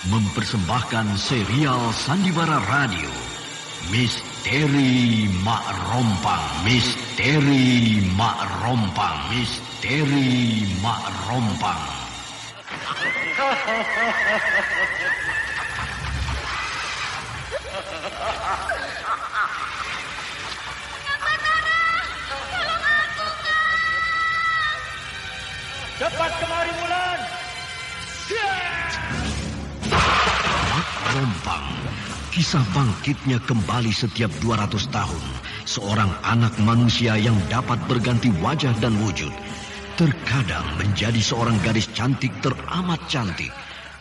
mempersembahkan serial Sandiwara Radio Misteri Mak Rompang. Misteri Mak Rompang. Misteri Mak Rompang. Cepat kemari, Wulan. Mak Rompang. Kisah bangkitnya kembali setiap 200 tahun. Seorang anak manusia yang dapat berganti wajah dan wujud. Terkadang menjadi seorang gadis cantik teramat cantik.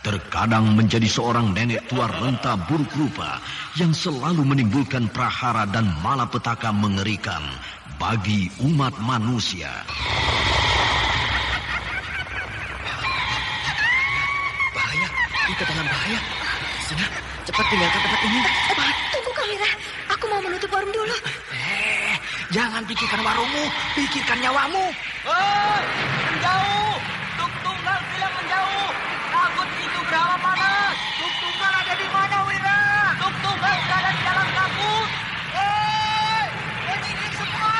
Terkadang menjadi seorang nenek tua renta buruk rupa yang selalu menimbulkan prahara dan malapetaka mengerikan bagi umat manusia. Bahaya, kita dalam bahaya. Sudah, cepat tinggalkan tempat ini. Cepat. Tunggu, Kamira. Aku mau menutup warung dulu. Jangan pikirkan warungmu, pikirkan nyawamu. Hei, menjauh. Tuk Tunggal bilang menjauh. Takut itu berapa panas. Tuk Tunggal ada di mana, Wira? Tuk Tunggal berada di dalam kabut. Hei, menyingkir semua.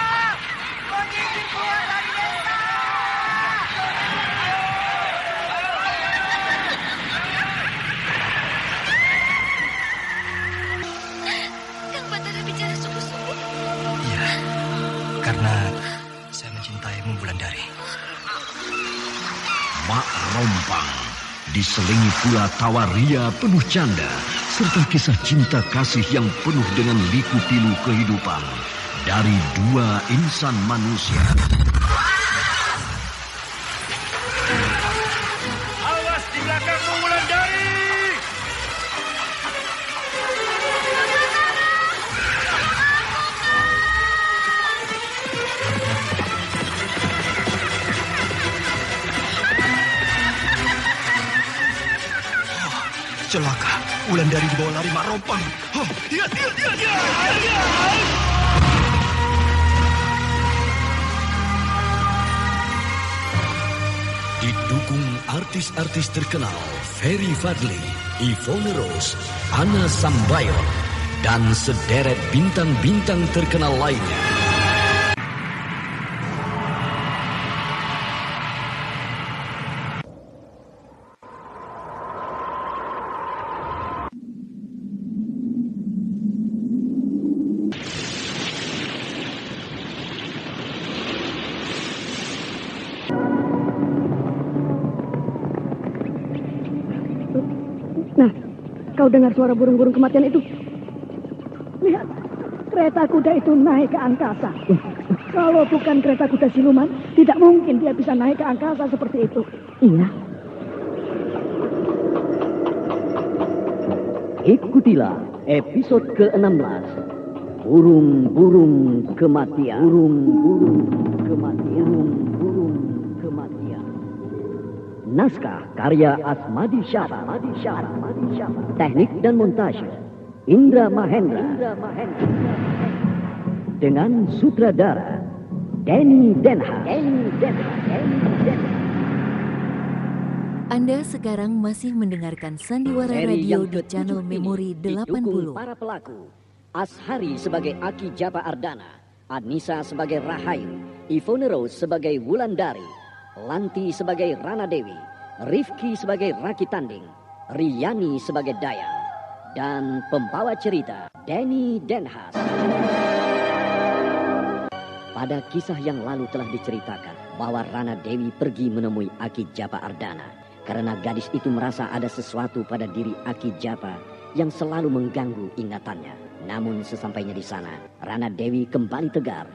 Menyingkir keluar dari desa. Kang Batara bicara sungguh-sungguh. Iya, karena saya mencintaimu, Wulandari. Mak Rompang diselingi pula tawa ria penuh canda serta kisah cinta kasih yang penuh dengan liku-pilu kehidupan dari dua insan manusia. Awas di belakangmu, Wulandari. Celaka, Wulandari dibawa lari Mak Rompang. Dia. Didukung artis-artis terkenal Ferry Fadli, Yvonne Rose, Anna Sambayon, dan sederet bintang-bintang terkenal lainnya. Nah, kau dengar suara burung-burung kematian itu? Lihat, kereta kuda itu naik ke angkasa. Kalau bukan kereta kuda siluman, tidak mungkin dia bisa naik ke angkasa seperti itu. Iya. Ikutilah episode ke-16. Burung-burung kematian. Burung-burung kematian. Burung-burung kematian. Naskah karya Asmadi Syara. Teknik dan montase Indra Mahendra. Dengan sutradara Denny Denha. Anda sekarang masih mendengarkan Sandiwara Radio di channel Memori 80. Para pelaku: Ashari sebagai Aki Japa Ardana, Anissa sebagai Rahayu, Yvonne Rose sebagai Wulandari, Lanti sebagai Rana Dewi, Rifki sebagai Raki Tanding, Riyani sebagai Dayang, dan pembawa cerita Denny Denhas. Pada kisah yang lalu telah diceritakan bahwa Rana Dewi pergi menemui Aki Japa Ardana karena gadis itu merasa ada sesuatu pada diri Aki Japa yang selalu mengganggu ingatannya. Namun sesampainya di sana, Rana Dewi kembali tegar.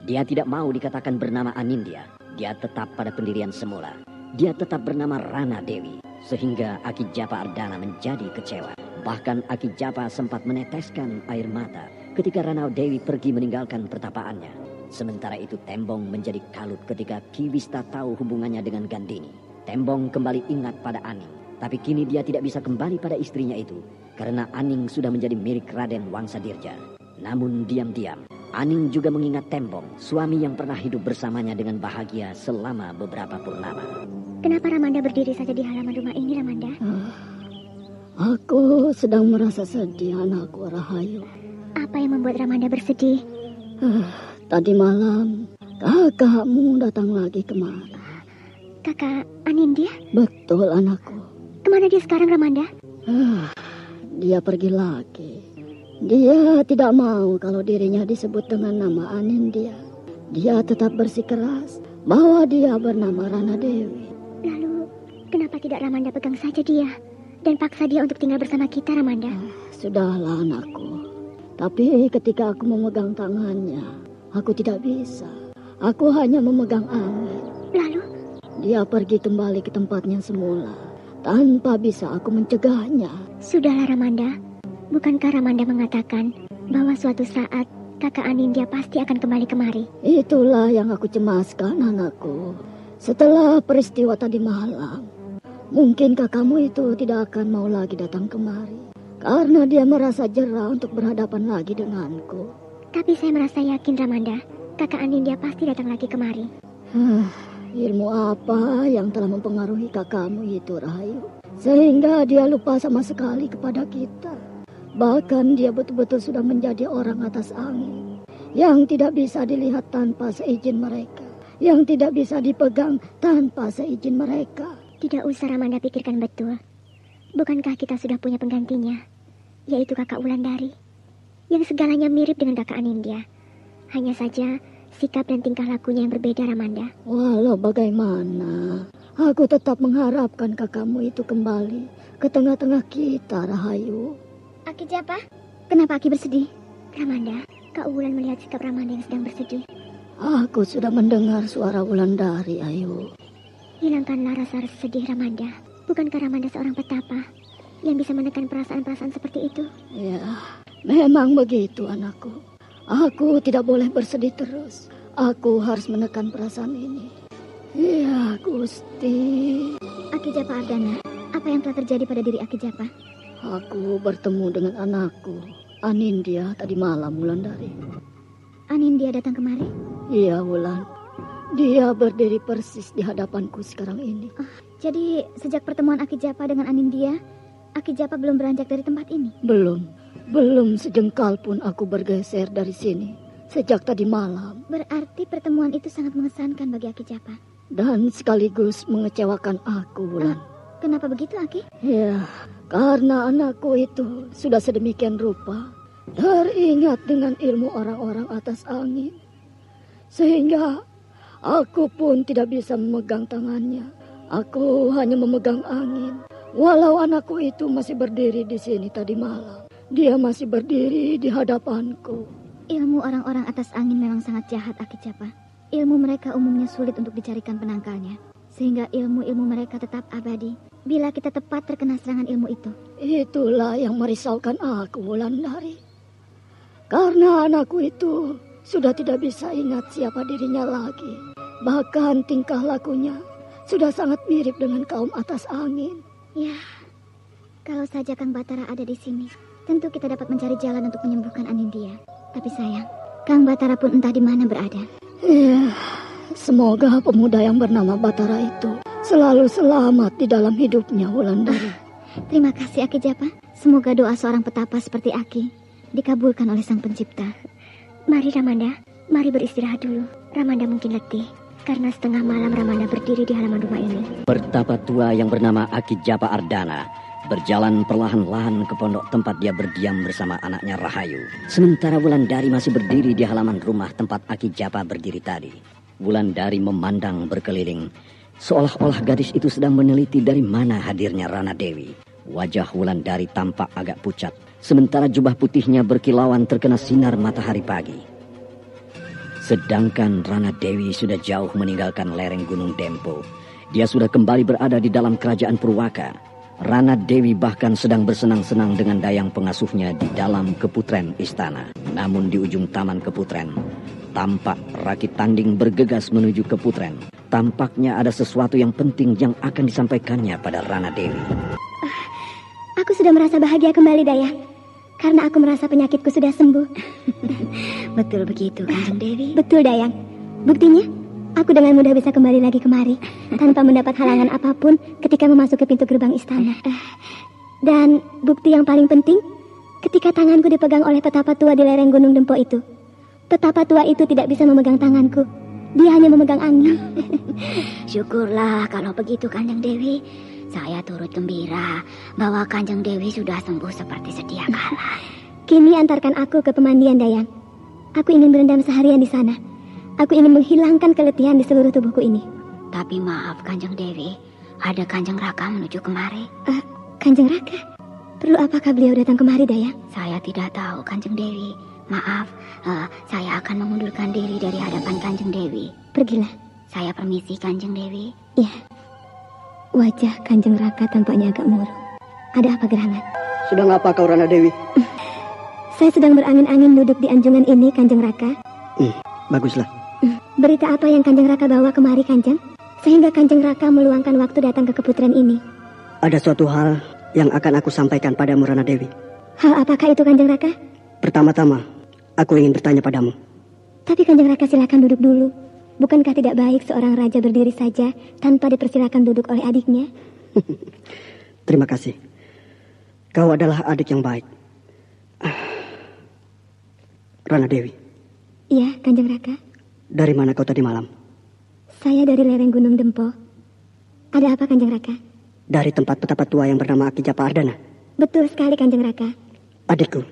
Dia tidak mau dikatakan bernama Anindya. Dia tetap pada pendirian semula. Dia tetap bernama Rana Dewi. Sehingga Aki Japa Ardana menjadi kecewa. Bahkan Aki Japa sempat meneteskan air mata ketika Rana Dewi pergi meninggalkan pertapaannya. Sementara itu Tembong menjadi kalut ketika Ki Wista tahu hubungannya dengan Gandini. Tembong kembali ingat pada Aning. Tapi kini dia tidak bisa kembali pada istrinya itu. Karena Aning sudah menjadi milik Raden Wangsadirja. Namun diam-diam Aning juga mengingat Tembong, suami yang pernah hidup bersamanya dengan bahagia selama beberapa purnama. Kenapa Ramanda berdiri saja di halaman rumah ini, Ramanda? Aku sedang merasa sedih, anakku Rahayu. Apa yang membuat Ramanda bersedih? Tadi malam kakakmu datang lagi kemari. Kakak Anindya? Betul, anakku. Kemana dia sekarang, Ramanda? Dia pergi lagi. Dia tidak mau kalau dirinya disebut dengan nama Anindya. Dia tetap bersikeras bahwa dia bernama Rana Dewi. Lalu, kenapa tidak Ramanda pegang saja dia dan paksa dia untuk tinggal bersama kita, Ramanda? Sudahlah, anakku. Tapi ketika aku memegang tangannya, aku tidak bisa. Aku hanya memegang angin. Lalu? Dia pergi kembali ke tempatnya semula, tanpa bisa aku mencegahnya. Sudahlah, Ramanda. Bukankah Ramanda mengatakan bahwa suatu saat kakak Anindya pasti akan kembali kemari? Itulah yang aku cemaskan, anakku. Setelah peristiwa tadi malam, mungkin kakakmu itu tidak akan mau lagi datang kemari. Karena dia merasa jera untuk berhadapan lagi denganku. Tapi saya merasa yakin, Ramanda, kakak Anindya pasti datang lagi kemari. Ilmu apa yang telah mempengaruhi kakakmu itu, Rahayu? Sehingga dia lupa sama sekali kepada kita. Bahkan dia betul-betul sudah menjadi orang atas angin, yang tidak bisa dilihat tanpa seizin mereka, yang tidak bisa dipegang tanpa seizin mereka. Tidak usah Ramanda pikirkan betul. Bukankah kita sudah punya penggantinya, yaitu kakak Wulandari, yang segalanya mirip dengan kakak Anindya. Hanya saja sikap dan tingkah lakunya yang berbeda, Ramanda. Walau bagaimana, aku tetap mengharapkan kakakmu itu kembali ke tengah-tengah kita, Rahayu. Aki Japa, kenapa Aki bersedih? Ramanda, Kak Wulan melihat sikap Ramanda yang sedang bersedih. Aku sudah mendengar suara Wulandari, Ayu. Hilangkanlah rasa sedih, Ramanda. Bukankah Ramanda seorang petapa yang bisa menekan perasaan-perasaan seperti itu? Ya, memang begitu, anakku. Aku tidak boleh bersedih terus. Aku harus menekan perasaan ini. Ya, Gusti. Aki Japa Ardana, apa yang telah terjadi pada diri Aki Japa? Aku bertemu dengan anakku, Anindya, tadi malam, Wulandari. Anindya datang kemari? Iya, Wulan. Dia berdiri persis di hadapanku sekarang ini. Jadi sejak pertemuan Aki Japa dengan Anindya, Aki Japa belum beranjak dari tempat ini? Belum sejengkal pun aku bergeser dari sini sejak tadi malam. Berarti pertemuan itu sangat mengesankan bagi Aki Japa. Dan sekaligus mengecewakan aku, Wulan. Kenapa begitu, Aki? Ya, karena anakku itu sudah sedemikian rupa teringat dengan ilmu orang-orang atas angin, sehingga aku pun tidak bisa memegang tangannya. Aku hanya memegang angin. Walau anakku itu masih berdiri di sini tadi malam, dia masih berdiri di hadapanku. Ilmu orang-orang atas angin memang sangat jahat, Aki Japa. Ilmu mereka umumnya sulit untuk dicarikan penangkalnya, sehingga ilmu-ilmu mereka tetap abadi bila kita tepat terkena serangan ilmu itu. Itulah yang merisaukan aku, Wulandari. Karena anakku itu sudah tidak bisa ingat siapa dirinya lagi. Bahkan tingkah lakunya sudah sangat mirip dengan kaum atas angin. Ya, kalau saja Kang Batara ada di sini, tentu kita dapat mencari jalan untuk menyembuhkan Anindya. Tapi sayang, Kang Batara pun entah di mana berada. Ya, semoga pemuda yang bernama Batara itu selalu selamat di dalam hidupnya, Wulandari. Terima kasih, Aki Japa. Semoga doa seorang petapa seperti Aki dikabulkan oleh Sang Pencipta. Mari Ramanda, mari beristirahat dulu. Ramanda mungkin letih karena setengah malam Ramanda berdiri di halaman rumah ini. Pertapa tua yang bernama Aki Japa Ardana berjalan perlahan-lahan ke pondok tempat dia berdiam bersama anaknya Rahayu. Sementara Wulandari masih berdiri di halaman rumah tempat Aki Japa berdiri tadi. Wulandari memandang berkeliling, seolah-olah gadis itu sedang meneliti dari mana hadirnya Rana Dewi. Wajah Wulandari tampak agak pucat, sementara jubah putihnya berkilauan terkena sinar matahari pagi. Sedangkan Rana Dewi sudah jauh meninggalkan lereng Gunung Dempo. Dia sudah kembali berada di dalam kerajaan Purwaka. Rana Dewi bahkan sedang bersenang-senang dengan dayang pengasuhnya di dalam keputren istana. Namun di ujung taman keputren, tampak Rakit Tanding bergegas menuju keputren. Tampaknya ada sesuatu yang penting yang akan disampaikannya pada Rana Dewi. Aku sudah merasa bahagia kembali, Dayang. Karena aku merasa penyakitku sudah sembuh. Betul begitu, Kanjeng Dewi? Betul, Dayang. Buktinya, aku dengan mudah bisa kembali lagi kemari tanpa mendapat halangan apapun ketika memasuki pintu gerbang istana. Dan bukti yang paling penting, ketika tanganku dipegang oleh petapa tua di lereng Gunung Dempo itu, petapa tua itu tidak bisa memegang tanganku. Dia hanya memegang angin. Syukurlah kalau begitu Kanjeng Dewi. Saya turut gembira bahwa Kanjeng Dewi sudah sembuh seperti sedia kala. Kini antarkan aku ke pemandian, Dayang. Aku ingin berendam seharian di sana. Aku ingin menghilangkan keletihan di seluruh tubuhku ini. Tapi maaf Kanjeng Dewi, ada Kanjeng Raka menuju kemari. Kanjeng Raka? Perlu apakah beliau datang kemari, Dayang? Saya tidak tahu Kanjeng Dewi. Maaf, saya akan mengundurkan diri dari hadapan Kanjeng Dewi. Pergilah. Saya permisi Kanjeng Dewi. Iya. Wajah Kanjeng Raka tampaknya agak murung. Ada apa gerangan? Sedang apa kau, Rana Dewi? Saya sedang berangin-angin duduk di anjungan ini, Kanjeng Raka. Baguslah. Berita apa yang Kanjeng Raka bawa kemari, Kanjeng? Sehingga Kanjeng Raka meluangkan waktu datang ke keputren ini. Ada suatu hal yang akan aku sampaikan padamu, Rana Dewi. Hal apakah itu, Kanjeng Raka? Pertama-tama, aku ingin bertanya padamu. Tapi Kanjeng Raka silakan duduk dulu. Bukankah tidak baik seorang raja berdiri saja tanpa dipersilakan duduk oleh adiknya? Terima kasih. Kau adalah adik yang baik. Rana Dewi. Iya, Kanjeng Raka. Dari mana kau tadi malam? Saya dari lereng Gunung Dempo. Ada apa, Kanjeng Raka? Dari tempat petapa tua yang bernama Aki Japa Ardana. Betul sekali, Kanjeng Raka. Adikku,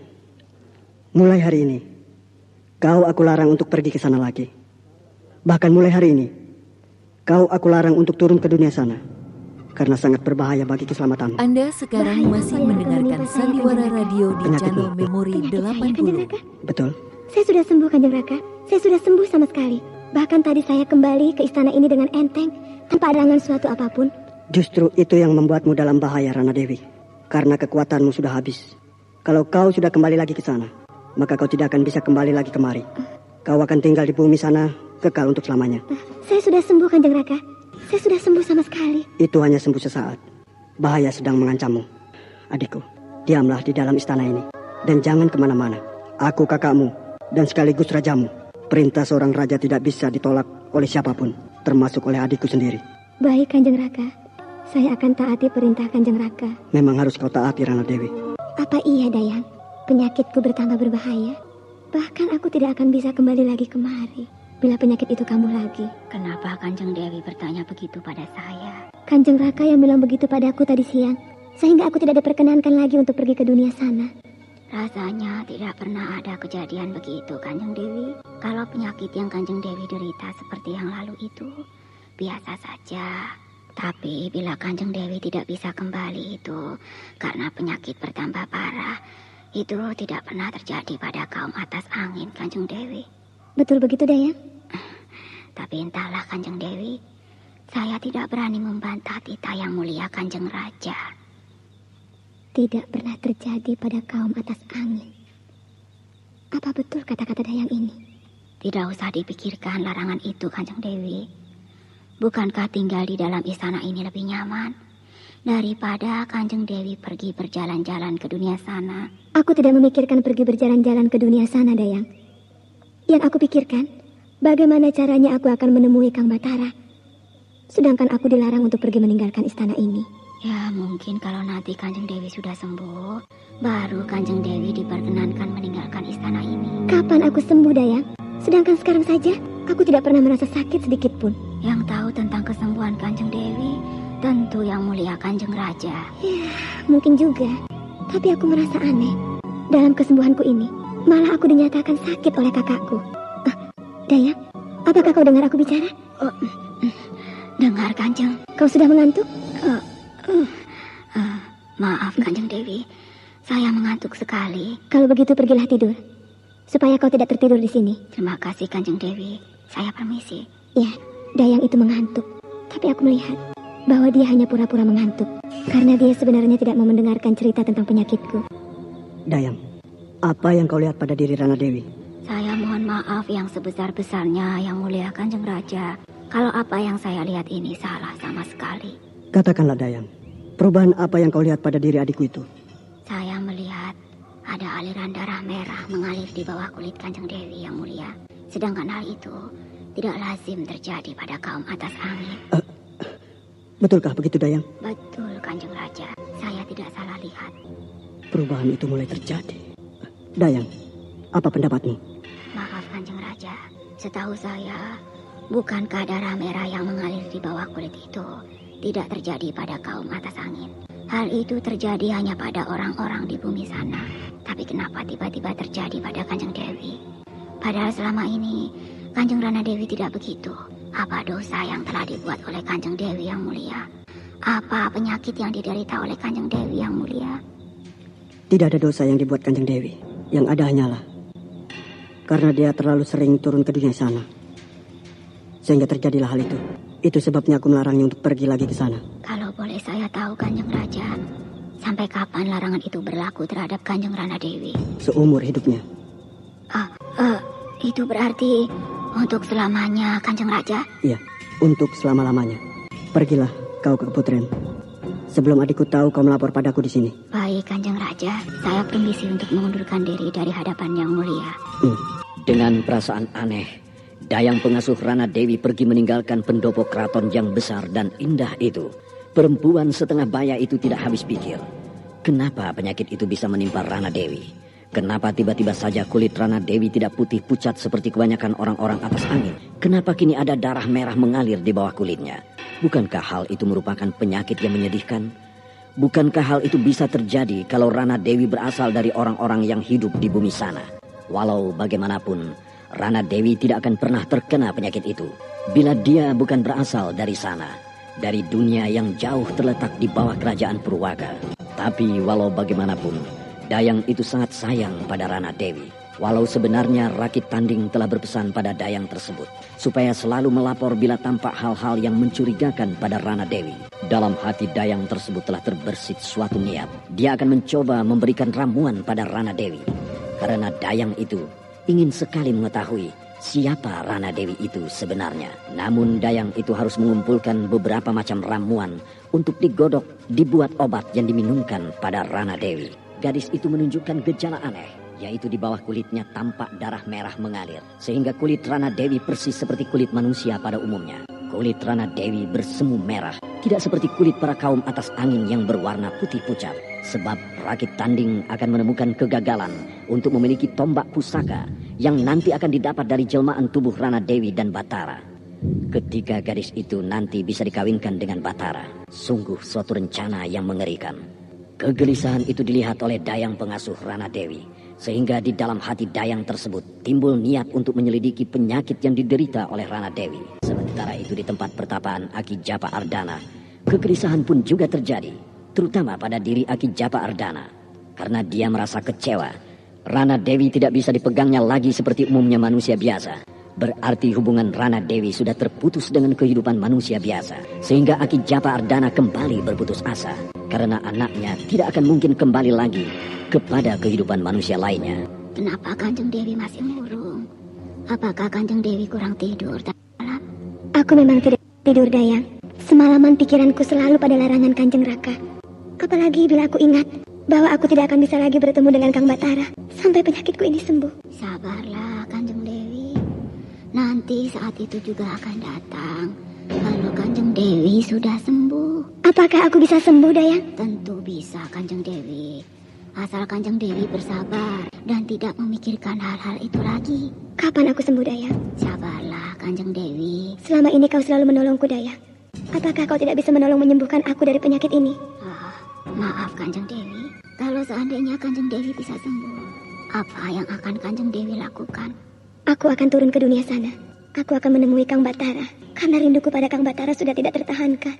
mulai hari ini, kau aku larang untuk pergi ke sana lagi. Bahkan mulai hari ini, kau aku larang untuk turun ke dunia sana. Karena sangat berbahaya bagi keselamatanmu. Anda sekarang masih mendengarkan Sandiwara Radio di channel Memori 80. Betul. Saya sudah sembuh, Kanjeng Raka. Saya sudah sembuh sama sekali. Bahkan tadi saya kembali ke istana ini dengan enteng, tanpa arangan suatu apapun. Justru itu yang membuatmu dalam bahaya, Rana Dewi. Karena kekuatanmu sudah habis. Kalau kau sudah kembali lagi ke sana, maka kau tidak akan bisa kembali lagi kemari. Kau akan tinggal di bumi sana, kekal untuk selamanya. Saya sudah sembuh, Kanjeng Raka. Saya sudah sembuh sama sekali. Itu hanya sembuh sesaat. Bahaya sedang mengancammu. Adikku, diamlah di dalam istana ini. Dan jangan kemana-mana. Aku kakakmu dan sekaligus rajamu. Perintah seorang raja tidak bisa ditolak oleh siapapun, termasuk oleh adikku sendiri. Baik, Kanjeng Raka. Saya akan taati perintah Kanjeng Raka. Memang harus kau taati, Rana Dewi. Apa iya, Dayang? Penyakitku bertambah berbahaya. Bahkan aku tidak akan bisa kembali lagi kemari bila penyakit itu kambuh lagi. Kenapa Kanjeng Dewi bertanya begitu pada saya? Kanjeng Raka yang bilang begitu padaku tadi siang, sehingga aku tidak diperkenankan lagi untuk pergi ke dunia sana. Rasanya tidak pernah ada kejadian begitu, Kanjeng Dewi. Kalau penyakit yang Kanjeng Dewi derita seperti yang lalu itu, biasa saja. Tapi bila Kanjeng Dewi tidak bisa kembali itu karena penyakit bertambah parah, itu tidak pernah terjadi pada kaum atas angin, Kanjeng Dewi. Betul begitu, Dayang? Tapi entahlah, Kanjeng Dewi, saya tidak berani membantah titah yang mulia Kanjeng Raja. Tidak pernah terjadi pada kaum atas angin. Apa betul kata-kata Dayang ini? Tidak usah dipikirkan larangan itu, Kanjeng Dewi. Bukankah tinggal di dalam istana ini lebih nyaman daripada Kanjeng Dewi pergi berjalan-jalan ke dunia sana? Aku tidak memikirkan pergi berjalan-jalan ke dunia sana, Dayang. Yang aku pikirkan, bagaimana caranya aku akan menemui Kang Batara. Sedangkan aku dilarang untuk pergi meninggalkan istana ini. Ya, mungkin kalau nanti Kanjeng Dewi sudah sembuh, baru Kanjeng Dewi diperkenankan meninggalkan istana ini. Kapan aku sembuh, Dayang? Sedangkan sekarang saja, aku tidak pernah merasa sakit sedikit pun. Yang tahu tentang kesembuhan Kanjeng Dewi, tentu yang mulia Kanjeng Raja. Ya, mungkin juga. Tapi aku merasa aneh. Dalam kesembuhanku ini, malah aku dinyatakan sakit oleh kakakku. Dayang, apakah kau dengar aku bicara? Dengar, Kanjeng. Kau sudah mengantuk? Maaf, Kanjeng Dewi. Saya mengantuk sekali. Kalau begitu pergilah tidur, supaya kau tidak tertidur di sini. Terima kasih, Kanjeng Dewi. Saya permisi. Ya, Dayang itu mengantuk. Tapi aku melihat bahwa dia hanya pura-pura mengantuk. Karena dia sebenarnya tidak mau mendengarkan cerita tentang penyakitku. Dayang, apa yang kau lihat pada diri Rana Dewi? Saya mohon maaf yang sebesar-besarnya, yang mulia Kanjeng Raja. Kalau apa yang saya lihat ini salah sama sekali. Katakanlah, Dayang. Perubahan apa yang kau lihat pada diri adikku itu? Saya melihat ada aliran darah merah mengalir di bawah kulit Kanjeng Dewi yang mulia. Sedangkan hal itu tidak lazim terjadi pada kaum atas angin. Betulkah begitu, Dayang? Betul, Kanjeng Raja. Saya tidak salah lihat. perubahan itu mulai terjadi. Dayang, apa pendapatmu? Maaf Kanjeng Raja, setahu saya, bukankah darah merah yang mengalir di bawah kulit itu tidak terjadi pada kaum atas angin? Hal itu terjadi hanya pada orang-orang di bumi sana. Tapi kenapa tiba-tiba terjadi pada Kanjeng Dewi? Padahal selama ini Kanjeng Rana Dewi tidak begitu. Apa dosa yang telah dibuat oleh Kanjeng Dewi yang mulia? Apa penyakit yang diderita oleh Kanjeng Dewi yang mulia? Tidak ada dosa yang dibuat Kanjeng Dewi. Yang ada hanyalah karena dia terlalu sering turun ke dunia sana, sehingga terjadilah hal itu. Itu sebabnya aku melarangnya untuk pergi lagi ke sana. Kalau boleh saya tahu Kanjeng Raja, sampai kapan larangan itu berlaku terhadap Kanjeng Rana Dewi? Seumur hidupnya. Itu berarti untuk selamanya Kanjeng Raja? Iya, untuk selama-lamanya. Pergilah kau ke Keputren. Sebelum adikku tahu kau melapor padaku di sini. Baik Kanjeng Raja, saya permisi untuk mengundurkan diri dari hadapan yang mulia. Dengan perasaan aneh, Dayang pengasuh Rana Dewi pergi meninggalkan pendopo keraton yang besar dan indah itu. Perempuan setengah baya itu tidak habis pikir. Kenapa penyakit itu bisa menimpa Rana Dewi? Kenapa tiba-tiba saja kulit Rana Dewi tidak putih pucat seperti kebanyakan orang-orang atas angin? Kenapa kini ada darah merah mengalir di bawah kulitnya? Bukankah hal itu merupakan penyakit yang menyedihkan? Bukankah hal itu bisa terjadi kalau Rana Dewi berasal dari orang-orang yang hidup di bumi sana? Walau bagaimanapun, Rana Dewi tidak akan pernah terkena penyakit itu bila dia bukan berasal dari sana, dari dunia yang jauh terletak di bawah kerajaan Purwaga. Tapi walau bagaimanapun, Dayang itu sangat sayang pada Rana Dewi. Walau sebenarnya Rakit Tanding telah berpesan pada Dayang tersebut supaya selalu melapor bila tampak hal-hal yang mencurigakan pada Rana Dewi. Dalam hati Dayang tersebut telah terbersit suatu niat. Dia akan mencoba memberikan ramuan pada Rana Dewi. Karena Dayang itu ingin sekali mengetahui siapa Rana Dewi itu sebenarnya. Namun Dayang itu harus mengumpulkan beberapa macam ramuan untuk digodok, dibuat obat yang diminumkan pada Rana Dewi. Gadis itu menunjukkan gejala aneh, yaitu di bawah kulitnya tampak darah merah mengalir, sehingga kulit Rana Dewi persis seperti kulit manusia pada umumnya. Kulit Rana Dewi bersemu merah, tidak seperti kulit para kaum atas angin yang berwarna putih pucat. Sebab Rakit Tanding akan menemukan kegagalan untuk memiliki tombak pusaka yang nanti akan didapat dari jelmaan tubuh Rana Dewi dan Batara. Ketika gadis itu nanti bisa dikawinkan dengan Batara, sungguh suatu rencana yang mengerikan. Kegelisahan itu dilihat oleh Dayang pengasuh Rana Dewi, sehingga di dalam hati Dayang tersebut timbul niat untuk menyelidiki penyakit yang diderita oleh Rana Dewi. Sementara itu di tempat pertapaan Aki Japa Ardana, kegelisahan pun juga terjadi, terutama pada diri Aki Japa Ardana. Karena dia merasa kecewa, Rana Dewi tidak bisa dipegangnya lagi seperti umumnya manusia biasa. Berarti hubungan Rana Dewi sudah terputus dengan kehidupan manusia biasa, sehingga Aki Japa Ardana kembali berputus asa. Karena anaknya tidak akan mungkin kembali lagi kepada kehidupan manusia lainnya. Kenapa Kanjeng Dewi masih murung? Apakah Kanjeng Dewi kurang tidur tadi malam? Aku memang tidak tidur, Dayang. Semalaman pikiranku selalu pada larangan Kanjeng Raka. Apalagi bila aku ingat bahwa aku tidak akan bisa lagi bertemu dengan Kang Batara sampai penyakitku ini sembuh. Sabarlah Kanjeng Dewi. Nanti saat itu juga akan datang. Kalau Kanjeng Dewi sudah sembuh. Apakah aku bisa sembuh, Dayang? Tentu bisa Kanjeng Dewi. Asal Kanjeng Dewi bersabar dan tidak memikirkan hal-hal itu lagi. Kapan aku sembuh, Dayang? Sabarlah Kanjeng Dewi. Selama ini kau selalu menolongku, Dayang. Apakah kau tidak bisa menolong menyembuhkan aku dari penyakit ini? Maaf Kanjeng Dewi. Kalau seandainya Kanjeng Dewi bisa sembuh, apa yang akan Kanjeng Dewi lakukan? Aku akan turun ke dunia sana. Aku akan menemui Kang Batara. Karena rinduku pada Kang Batara sudah tidak tertahankan.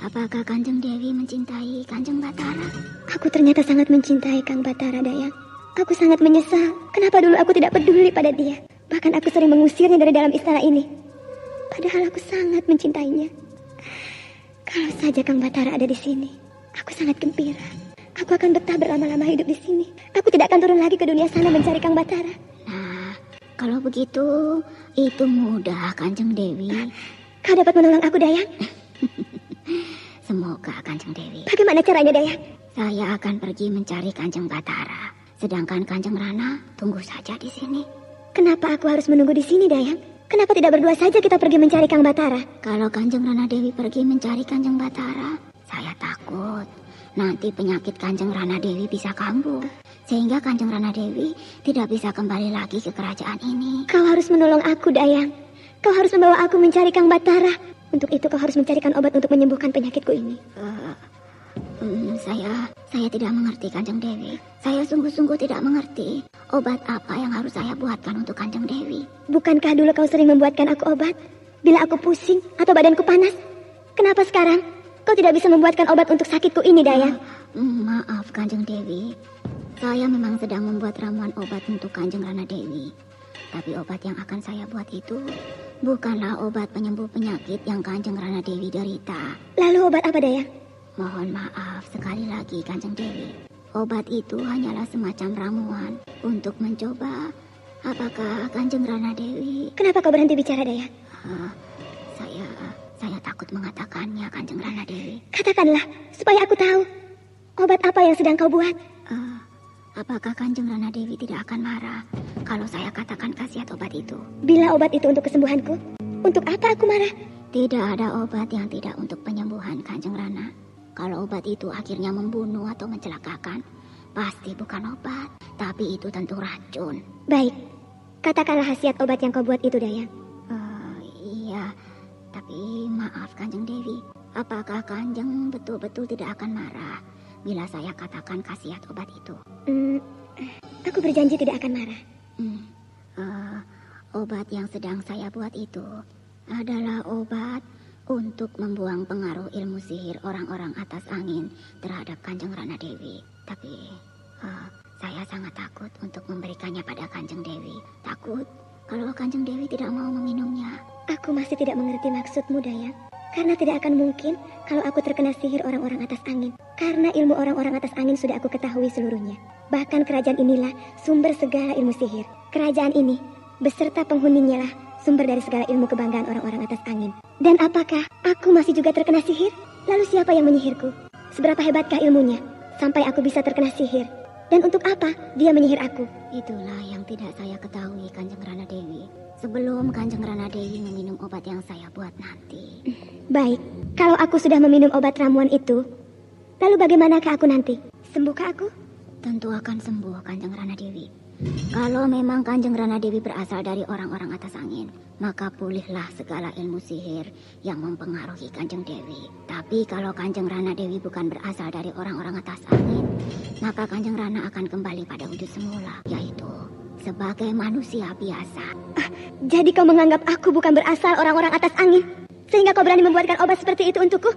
Apakah Kanjeng Dewi mencintai Kanjeng Batara? Aku ternyata sangat mencintai Kang Batara, Dayang. Aku sangat menyesal. Kenapa dulu aku tidak peduli pada dia? Bahkan aku sering mengusirnya dari dalam istana ini. Padahal aku sangat mencintainya. Kalau saja Kang Batara ada di sini, aku sangat gembira. Aku akan betah berlama-lama hidup di sini. Aku tidak akan turun lagi ke dunia sana mencari Kang Batara. Nah, kalau begitu, itu mudah Kanjeng Dewi. Kau dapat menolong aku, Dayang? Semoga Kanjeng Dewi. Bagaimana caranya, Dayang? Saya akan pergi mencari Kanjeng Batara. Sedangkan Kanjeng Rana tunggu saja di sini. Kenapa aku harus menunggu di sini, Dayang? Kenapa tidak berdua saja kita pergi mencari Kang Batara? Kalau Kanjeng Rana Dewi pergi mencari Kanjeng Batara, saya takut nanti penyakit Kanjeng Rana Dewi bisa kambuh. Sehingga Kanjeng Rana Dewi tidak bisa kembali lagi ke kerajaan ini. Kau harus menolong aku, Dayang. Kau harus membawa aku mencari Kang Batara. Untuk itu kau harus mencarikan obat untuk menyembuhkan penyakitku ini. Saya tidak mengerti, Kanjeng Dewi. Saya sungguh-sungguh tidak mengerti obat apa yang harus saya buatkan untuk Kanjeng Dewi. Bukankah dulu kau sering membuatkan aku obat bila aku pusing atau badanku panas? Kenapa sekarang kau tidak bisa membuatkan obat untuk sakitku ini, Dayang? Maaf, Kanjeng Dewi. Saya memang sedang membuat ramuan obat untuk Kanjeng Rana Dewi. Tapi obat yang akan saya buat itu bukanlah obat penyembuh penyakit yang Kanjeng Rana Dewi derita. Lalu obat apa, Dayang? Mohon maaf sekali lagi, Kanjeng Dewi. Obat itu hanyalah semacam ramuan untuk mencoba apakah Kanjeng Rana Dewi... Kenapa kau berhenti bicara, Dayang? Saya takut mengatakannya, Kanjeng Rana Dewi. Katakanlah, supaya aku tahu. Obat apa yang sedang kau buat? Apakah Kanjeng Rana Dewi tidak akan marah kalau saya katakan khasiat obat itu? Bila obat itu untuk kesembuhanku, untuk apa aku marah? Tidak ada obat yang tidak untuk penyembuhan, Kanjeng Rana. Kalau obat itu akhirnya membunuh atau mencelakakan, pasti bukan obat, tapi itu tentu racun. Baik, katakanlah khasiat obat yang kau buat itu, Dayang. Iya, tapi maaf, Kanjeng Dewi. Apakah Kanjeng betul-betul tidak akan marah bila saya katakan khasiat obat itu? Aku berjanji tidak akan marah. Obat yang sedang saya buat itu adalah obat untuk membuang pengaruh ilmu sihir orang-orang atas angin terhadap Kanjeng Rana Dewi. Tapi saya sangat takut untuk memberikannya pada Kanjeng Dewi. Takut kalau Kanjeng Dewi tidak mau meminumnya. Aku masih tidak mengerti maksudmu, Dayang. Karena tidak akan mungkin kalau aku terkena sihir orang-orang atas angin. Karena ilmu orang-orang atas angin sudah aku ketahui seluruhnya. Bahkan kerajaan inilah sumber segala ilmu sihir. Kerajaan ini beserta penghuninya lah sumber dari segala ilmu kebanggaan orang-orang atas angin. Dan apakah aku masih juga terkena sihir? Lalu siapa yang menyihirku? Seberapa hebatkah ilmunya sampai aku bisa terkena sihir? Dan untuk apa dia menyihir aku? Itulah yang tidak saya ketahui, Kanjeng Rana Dewi. Sebelum Kanjeng Rana Dewi meminum obat yang saya buat nanti. Baik, kalau aku sudah meminum obat ramuan itu, lalu bagaimanakah aku nanti? Sembuhkah aku? Tentu akan sembuh, Kanjeng Rana Dewi. Kalau memang Kanjeng Rana Dewi berasal dari orang-orang atas angin, maka pulihlah segala ilmu sihir yang mempengaruhi Kanjeng Dewi. Tapi kalau Kanjeng Rana Dewi bukan berasal dari orang-orang atas angin, maka Kanjeng Rana akan kembali pada wujud semula, yaitu sebagai manusia biasa. Jadi kau menganggap aku bukan berasal orang-orang atas angin, sehingga kau berani membuatkan obat seperti itu untukku?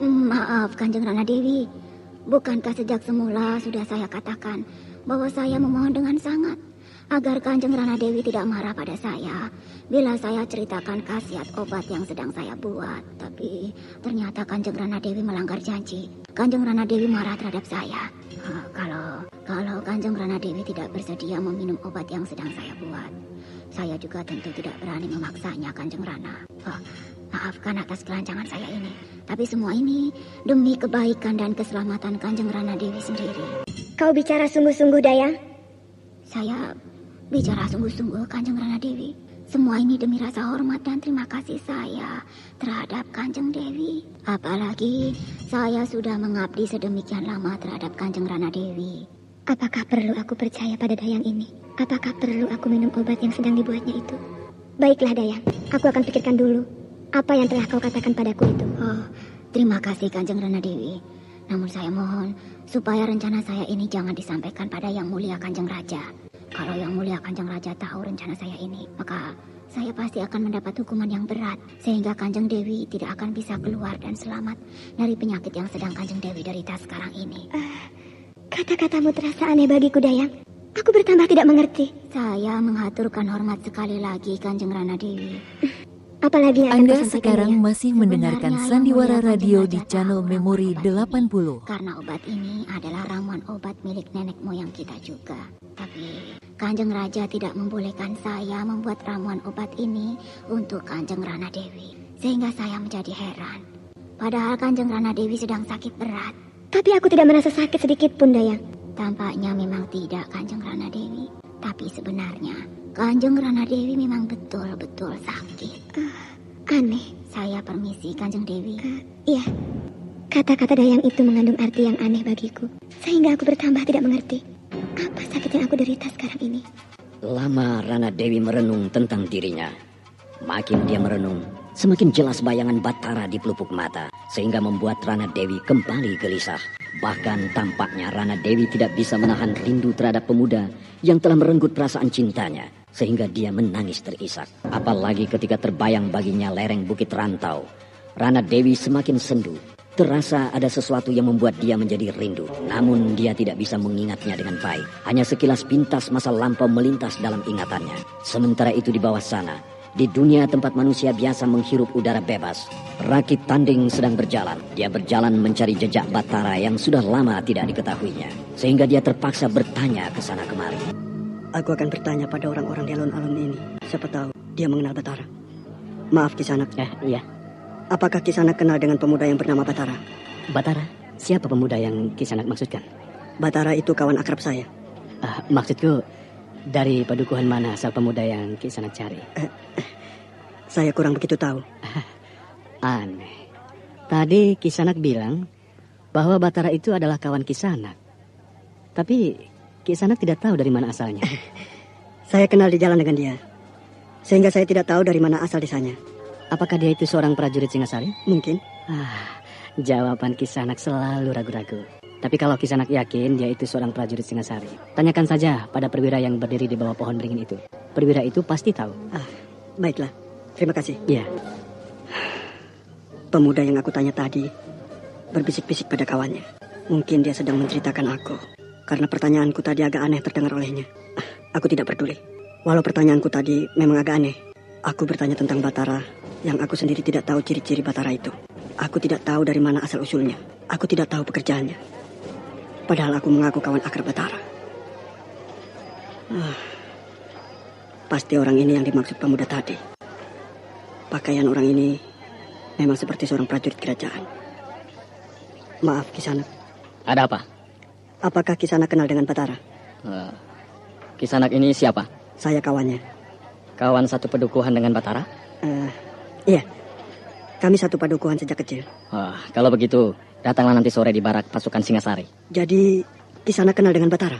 Maaf, Kanjeng Rana Dewi. Bukankah sejak semula sudah saya katakan bahwa saya memohon dengan sangat agar Kanjeng Rana Dewi tidak marah pada saya bila saya ceritakan khasiat obat yang sedang saya buat. Tapi ternyata Kanjeng Rana Dewi melanggar janji. Kanjeng Rana Dewi marah terhadap saya. Kalau Kanjeng Rana Dewi tidak bersedia meminum obat yang sedang saya buat, saya juga tentu tidak berani memaksanya, Kanjeng Rana. Maafkan atas kelancangan saya ini. Tapi semua ini demi kebaikan dan keselamatan Kanjeng Rana Dewi sendiri. Kau bicara sungguh-sungguh, Dayang? Saya bicara sungguh-sungguh, Kanjeng Rana Dewi. Semua ini demi rasa hormat dan terima kasih saya terhadap Kanjeng Dewi. Apalagi saya sudah mengabdi sedemikian lama terhadap Kanjeng Rana Dewi. Apakah perlu aku percaya pada Dayang ini? Apakah perlu aku minum obat yang sedang dibuatnya itu? Baiklah, Dayang. Aku akan pikirkan dulu apa yang telah kau katakan padaku itu. Terima kasih, Kanjeng Rana Dewi. Namun saya mohon supaya rencana saya ini jangan disampaikan pada Yang Mulia Kanjeng Raja. Kalau Yang Mulia Kanjeng Raja tahu rencana saya ini, maka saya pasti akan mendapat hukuman yang berat, sehingga Kanjeng Dewi tidak akan bisa keluar dan selamat dari penyakit yang sedang Kanjeng Dewi derita sekarang ini. Kata-katamu terasa aneh bagiku, Dayang. Aku bertambah tidak mengerti. Saya mengaturkan hormat sekali lagi, Kanjeng Rana Dewi. Apalagi yang Anda sekarang masih mendengarkan Sandiwara Radio di channel Memori 80. Karena obat ini adalah ramuan obat milik nenek moyang kita juga. Tapi Kanjeng Raja tidak membolehkan saya membuat ramuan obat ini untuk Kanjeng Rana Dewi. Sehingga saya menjadi heran. Padahal Kanjeng Rana Dewi sedang sakit berat. Tapi aku tidak merasa sakit sedikit pun, Dayang. Tampaknya memang tidak, Kanjeng Rana Dewi. Tapi sebenarnya Kanjeng Rana Dewi memang betul-betul sakit. Aneh. Saya permisi, Kanjeng Dewi. Iya. Kata-kata Dayang itu mengandung arti yang aneh bagiku, sehingga aku bertambah tidak mengerti apa sakit yang aku derita sekarang ini. Lama Rana Dewi merenung tentang dirinya. Makin dia merenung, semakin jelas bayangan Batara di pelupuk mata, sehingga membuat Rana Dewi kembali gelisah. Bahkan tampaknya Rana Dewi tidak bisa menahan rindu terhadap pemuda yang telah merenggut perasaan cintanya, sehingga dia menangis terisak. Apalagi ketika terbayang baginya lereng Bukit Rantau, Rana Dewi semakin sendu. Terasa ada sesuatu yang membuat dia menjadi rindu. Namun dia tidak bisa mengingatnya dengan baik. Hanya sekilas pintas masa lampau melintas dalam ingatannya. Sementara itu di bawah sana, di dunia tempat manusia biasa menghirup udara bebas, Rakit Tanding sedang berjalan. Dia berjalan mencari jejak Batara yang sudah lama tidak diketahuinya. Sehingga dia terpaksa bertanya ke sana kemari. Aku akan bertanya pada orang-orang di alun-alun ini. Siapa tahu dia mengenal Batara. Maaf Kisanak. Iya. Apakah Kisanak kenal dengan pemuda yang bernama Batara? Batara? Siapa pemuda yang Kisanak maksudkan? Batara itu kawan akrab saya. Maksudku, dari padukuhan mana asal pemuda yang Kisanak cari? Saya kurang begitu tahu. Aneh. Tadi Kisanak bilang bahwa Batara itu adalah kawan Kisanak. Tapi Kisanak tidak tahu dari mana asalnya. Saya kenal di jalan dengan dia, sehingga saya tidak tahu dari mana asal desanya. Apakah dia itu seorang prajurit Singasari? Mungkin. Jawaban Kisanak selalu ragu-ragu. Tapi kalau Kisanak yakin dia itu seorang prajurit Singasari, tanyakan saja pada perwira yang berdiri di bawah pohon beringin itu. Perwira itu pasti tahu. Baiklah, terima kasih. Iya. Pemuda yang aku tanya tadi berbisik-bisik pada kawannya. Mungkin dia sedang menceritakan aku, karena pertanyaanku tadi agak aneh terdengar olehnya. Aku tidak peduli. Walau pertanyaanku tadi memang agak aneh. Aku bertanya tentang Batara, yang aku sendiri tidak tahu ciri-ciri Batara itu. Aku tidak tahu dari mana asal-usulnya. Aku tidak tahu pekerjaannya. Padahal aku mengaku kawan akrab Batara. Pasti orang ini yang dimaksud pemuda tadi. Pakaian orang ini memang seperti seorang prajurit kerajaan. Maaf, Kisanak. Ada apa? Apakah Kisanak kenal dengan Batara? Kisanak ini siapa? Saya kawannya. Kawan satu padukuhan dengan Batara? Iya. Kami satu padukuhan sejak kecil. Kalau begitu, datanglah nanti sore di barak pasukan Singasari. Jadi, Kisanak kenal dengan Batara?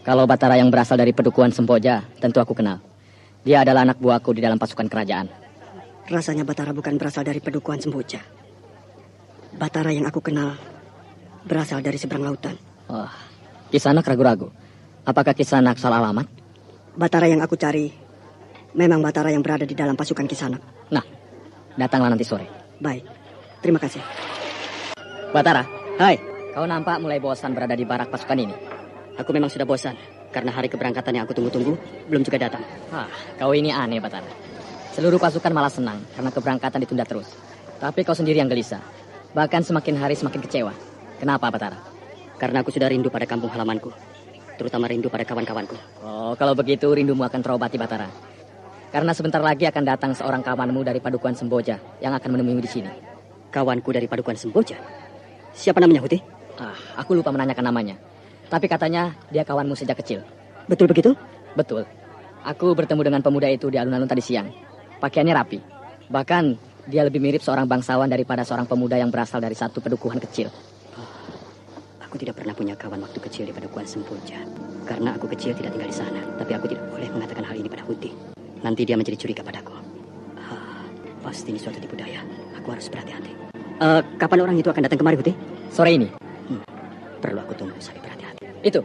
Kalau Batara yang berasal dari padukuhan Semboja, tentu aku kenal. Dia adalah anak buahku di dalam pasukan kerajaan. Rasanya Batara bukan berasal dari padukuhan Semboja. Batara yang aku kenal berasal dari seberang lautan. Kisanak ragu-ragu. Apakah Kisanak salah alamat? Batara yang aku cari memang Batara yang berada di dalam pasukan Kisanak. Nah, datanglah nanti sore. Baik, terima kasih. Batara, hai. Kau nampak mulai bosan berada di barak pasukan ini. Aku memang sudah bosan, karena hari keberangkatan yang aku tunggu-tunggu belum juga datang. Kau ini aneh, Batara. Seluruh pasukan malah senang karena keberangkatan ditunda terus. Tapi kau sendiri yang gelisah. Bahkan semakin hari semakin kecewa. Kenapa, Batara? Karena aku sudah rindu pada kampung halamanku. Terutama rindu pada kawan-kawanku. Kalau begitu rindumu akan terobati, Batara. Karena sebentar lagi akan datang seorang kawanmu dari padukuhan Semboja yang akan menemuimu di sini. Kawanku dari padukuhan Semboja? Siapa namanya, Huti? Aku lupa menanyakan namanya. Tapi katanya dia kawanmu sejak kecil. Betul begitu? Betul. Aku bertemu dengan pemuda itu di alun-alun tadi siang. Pakaiannya rapi. Bahkan dia lebih mirip seorang bangsawan daripada seorang pemuda yang berasal dari satu padukuhan kecil. Aku tidak pernah punya kawan waktu kecil di padukuhan Semboja. Karena aku kecil tidak tinggal di sana. Tapi aku tidak boleh mengatakan hal ini pada Huti. Nanti dia menjadi curiga padaku. Pasti ini suatu tipu daya. Aku harus berhati-hati. Kapan orang itu akan datang kemari, Huti? Sore ini. Perlu aku tunggu sampai berhati-hati. Itu,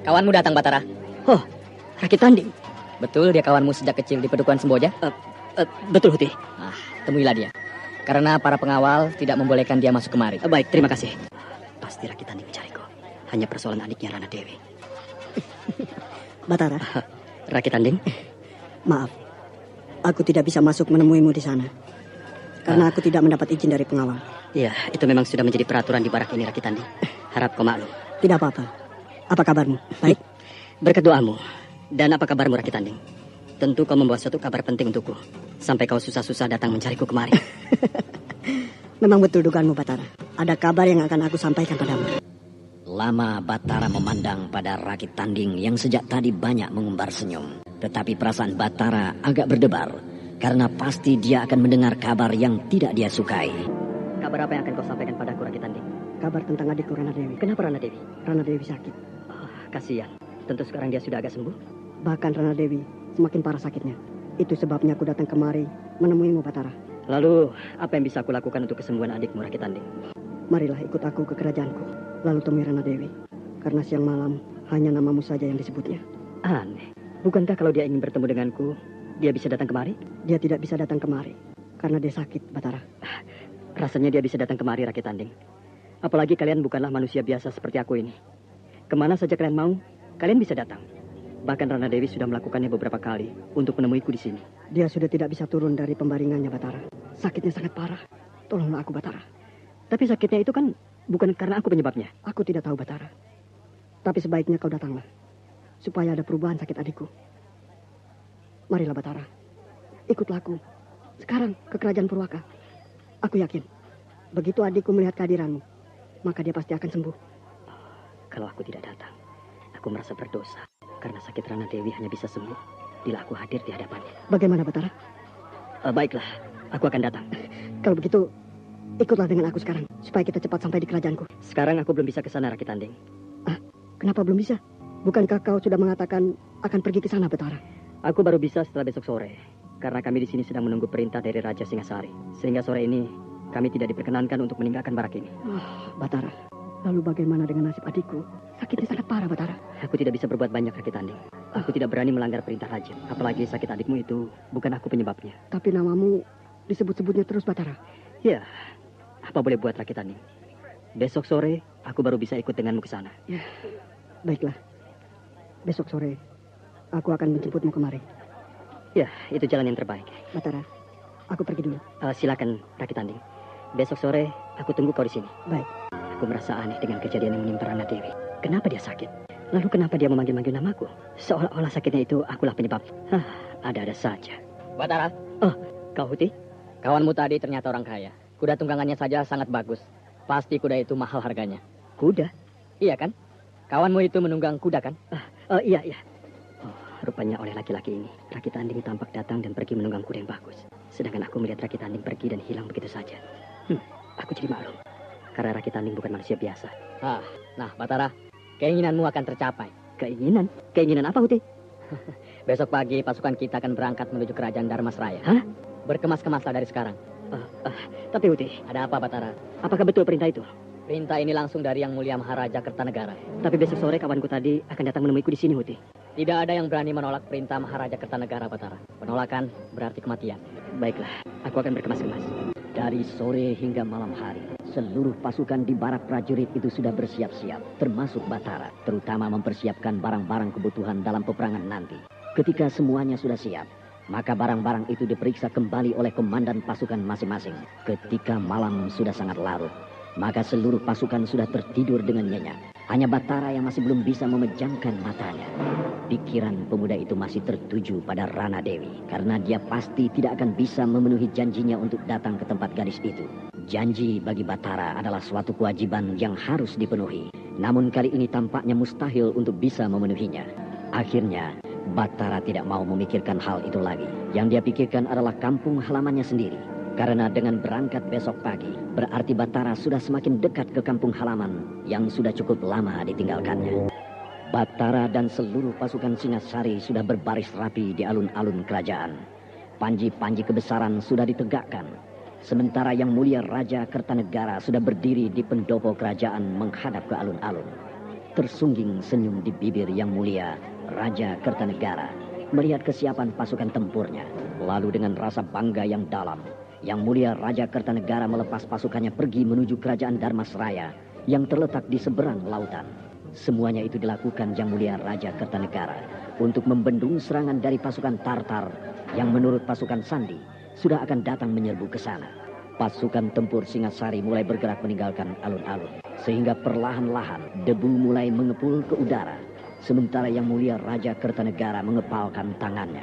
kawanmu datang, Batara. Rakit Tanding. Betul dia kawanmu sejak kecil di padukuhan Semboja? Betul, Huti. Temuilah dia. Karena para pengawal tidak membolehkan dia masuk kemari. Baik, terima kasih. Pasti Rakit Tanding mencariku. Hanya persoalan adiknya Rana Dewi. Batara. Rakit Tanding. Maaf, aku tidak bisa masuk menemuimu di sana. Karena aku tidak mendapat izin dari pengawal. Iya, itu memang sudah menjadi peraturan di barak ini, Rakit Tanding. Harap kau maklum. Tidak apa-apa. Apa kabarmu? Baik. Berkat doamu. Dan apa kabarmu, Rakit Tanding? Tentu kau membawa suatu kabar penting untukku. Sampai kau susah-susah datang mencariku kemari. Memang betul dugaanmu, Batara. Ada kabar yang akan aku sampaikan padamu. Lama Batara memandang pada Rakit Tanding yang sejak tadi banyak mengumbar senyum. Tetapi perasaan Batara agak berdebar. Karena pasti dia akan mendengar kabar yang tidak dia sukai. Kabar apa yang akan kau sampaikan padaku, Rakit Tanding? kabar tentang adikku Rana Dewi. Kenapa Rana Dewi? Rana Dewi sakit. Oh, kasihan. Tentu sekarang dia sudah agak sembuh. Bahkan Rana Dewi semakin parah sakitnya. Itu sebabnya aku datang kemari menemuimu, Batara. Lalu, apa yang bisa aku lakukan untuk kesembuhan adikmu, Rakit Tanding? Marilah ikut aku ke kerajaanku. Lalu temui Rana Dewi. Karena siang malam hanya namamu saja yang disebutnya. Aneh. Bukankah kalau dia ingin bertemu denganku, dia bisa datang kemari? Dia tidak bisa datang kemari. Karena dia sakit, Batara. Rasanya dia bisa datang kemari, Rakit Tanding. Apalagi kalian bukanlah manusia biasa seperti aku ini. Kemana saja kalian mau, kalian bisa datang. Bahkan Rana Dewi sudah melakukannya beberapa kali untuk menemuiku di sini. Dia sudah tidak bisa turun dari pembaringannya, Batara. Sakitnya sangat parah. Tolonglah aku, Batara. Tapi sakitnya itu kan bukan karena aku penyebabnya. Aku tidak tahu, Batara. Tapi sebaiknya kau datanglah. Supaya ada perubahan sakit adikku. Marilah, Batara. Ikutlah aku. Sekarang ke kerajaan Purwaka. Aku yakin. Begitu adikku melihat kehadiranmu, maka dia pasti akan sembuh. Kalau aku tidak datang, aku merasa berdosa. Karena sakit Rana Dewi hanya bisa sembuh bila aku hadir di hadapannya. Bagaimana, Batara? Baiklah, aku akan datang. Kalau begitu, ikutlah dengan aku sekarang. Supaya kita cepat sampai di kerajaanku. Sekarang aku belum bisa ke sana, Rakit Tanding. Kenapa belum bisa? Bukankah kau sudah mengatakan akan pergi ke sana, Batara? Aku baru bisa setelah besok sore. Karena kami di sini sedang menunggu perintah dari Raja Singasari. Sehingga sore ini kami tidak diperkenankan untuk meninggalkan barak ini. Batara, lalu bagaimana dengan nasib adikku? Sakitnya sangat parah, Batara. Aku tidak bisa berbuat banyak, Rakit Tanding. Aku tidak berani melanggar perintah Raja. Apalagi sakit adikmu itu bukan aku penyebabnya. Tapi namamu disebut-sebutnya terus, Batara. Ya, apa boleh buat, Rakit Tanding. Besok sore aku baru bisa ikut denganmu ke sana. Ya, baiklah. Besok sore aku akan menjemputmu kemari. Ya, itu jalan yang terbaik. Batara, aku pergi dulu. Silakan, Rakit Tanding. Besok sore aku tunggu kau di sini. Baik. Aku merasa aneh dengan kejadian yang menimpa Rana Dewi. Kenapa dia sakit? Lalu kenapa dia memanggil-manggil namaku? Seolah-olah sakitnya itu akulah penyebab. Ada-ada saja. Batara. Kau Huti? Kawanmu tadi ternyata orang kaya. Kuda tunggangannya saja sangat bagus. Pasti kuda itu mahal harganya. Kuda? Iya kan? Kawanmu itu menunggang kuda kan? Iya. Rupanya oleh laki-laki ini, Rakit Tanding tampak datang dan pergi menunggang kuda yang bagus. Sedangkan aku melihat Rakit Tanding pergi dan hilang begitu saja. Aku jadi maklum. Karena Rakit Tanding bukan manusia biasa. Nah, Batara, keinginanmu akan tercapai. Keinginan? Keinginan apa, Huti? Besok pagi pasukan kita akan berangkat menuju kerajaan Dharmasraya. Berkemas-kemaslah dari sekarang. Tapi Huti, ada apa, Batara? Apakah betul perintah itu? Perintah ini langsung dari Yang Mulia Maharaja Kertanegara. Tapi besok sore kawanku tadi akan datang menemuiku di sini, Huti. Tidak ada yang berani menolak perintah Maharaja Kertanegara, Batara. Penolakan berarti kematian. Baiklah, aku akan berkemas-kemas. Dari sore hingga malam hari, seluruh pasukan di barak prajurit itu sudah bersiap-siap, termasuk Batara, terutama mempersiapkan barang-barang kebutuhan dalam peperangan nanti. Ketika semuanya sudah siap, maka barang-barang itu diperiksa kembali oleh komandan pasukan masing-masing. Ketika malam sudah sangat larut, maka seluruh pasukan sudah tertidur dengan nyenyak. Hanya Batara yang masih belum bisa memejamkan matanya. Pikiran pemuda itu masih tertuju pada Rana Dewi, karena dia pasti tidak akan bisa memenuhi janjinya untuk datang ke tempat gadis itu. Janji bagi Batara adalah suatu kewajiban yang harus dipenuhi. Namun kali ini tampaknya mustahil untuk bisa memenuhinya. Akhirnya, Batara tidak mau memikirkan hal itu lagi. Yang dia pikirkan adalah kampung halamannya sendiri. Karena dengan berangkat besok pagi, berarti Batara sudah semakin dekat ke kampung halaman yang sudah cukup lama ditinggalkannya. Batara dan seluruh pasukan Singasari sudah berbaris rapi di alun-alun kerajaan. Panji-panji kebesaran sudah ditegakkan. Sementara Yang Mulia Raja Kertanegara sudah berdiri di pendopo kerajaan menghadap ke alun-alun. Tersungging senyum di bibir Yang Mulia Raja Kertanegara melihat kesiapan pasukan tempurnya. Lalu dengan rasa bangga yang dalam, Yang Mulia Raja Kertanegara melepas pasukannya pergi menuju kerajaan Dharmasraya yang terletak di seberang lautan. Semuanya itu dilakukan Yang Mulia Raja Kertanegara untuk membendung serangan dari pasukan Tartar yang menurut pasukan Sandi sudah akan datang menyerbu ke sana. Pasukan tempur Singasari mulai bergerak meninggalkan alun-alun, sehingga perlahan-lahan debu mulai mengepul ke udara. Sementara Yang Mulia Raja Kertanegara mengepalkan tangannya,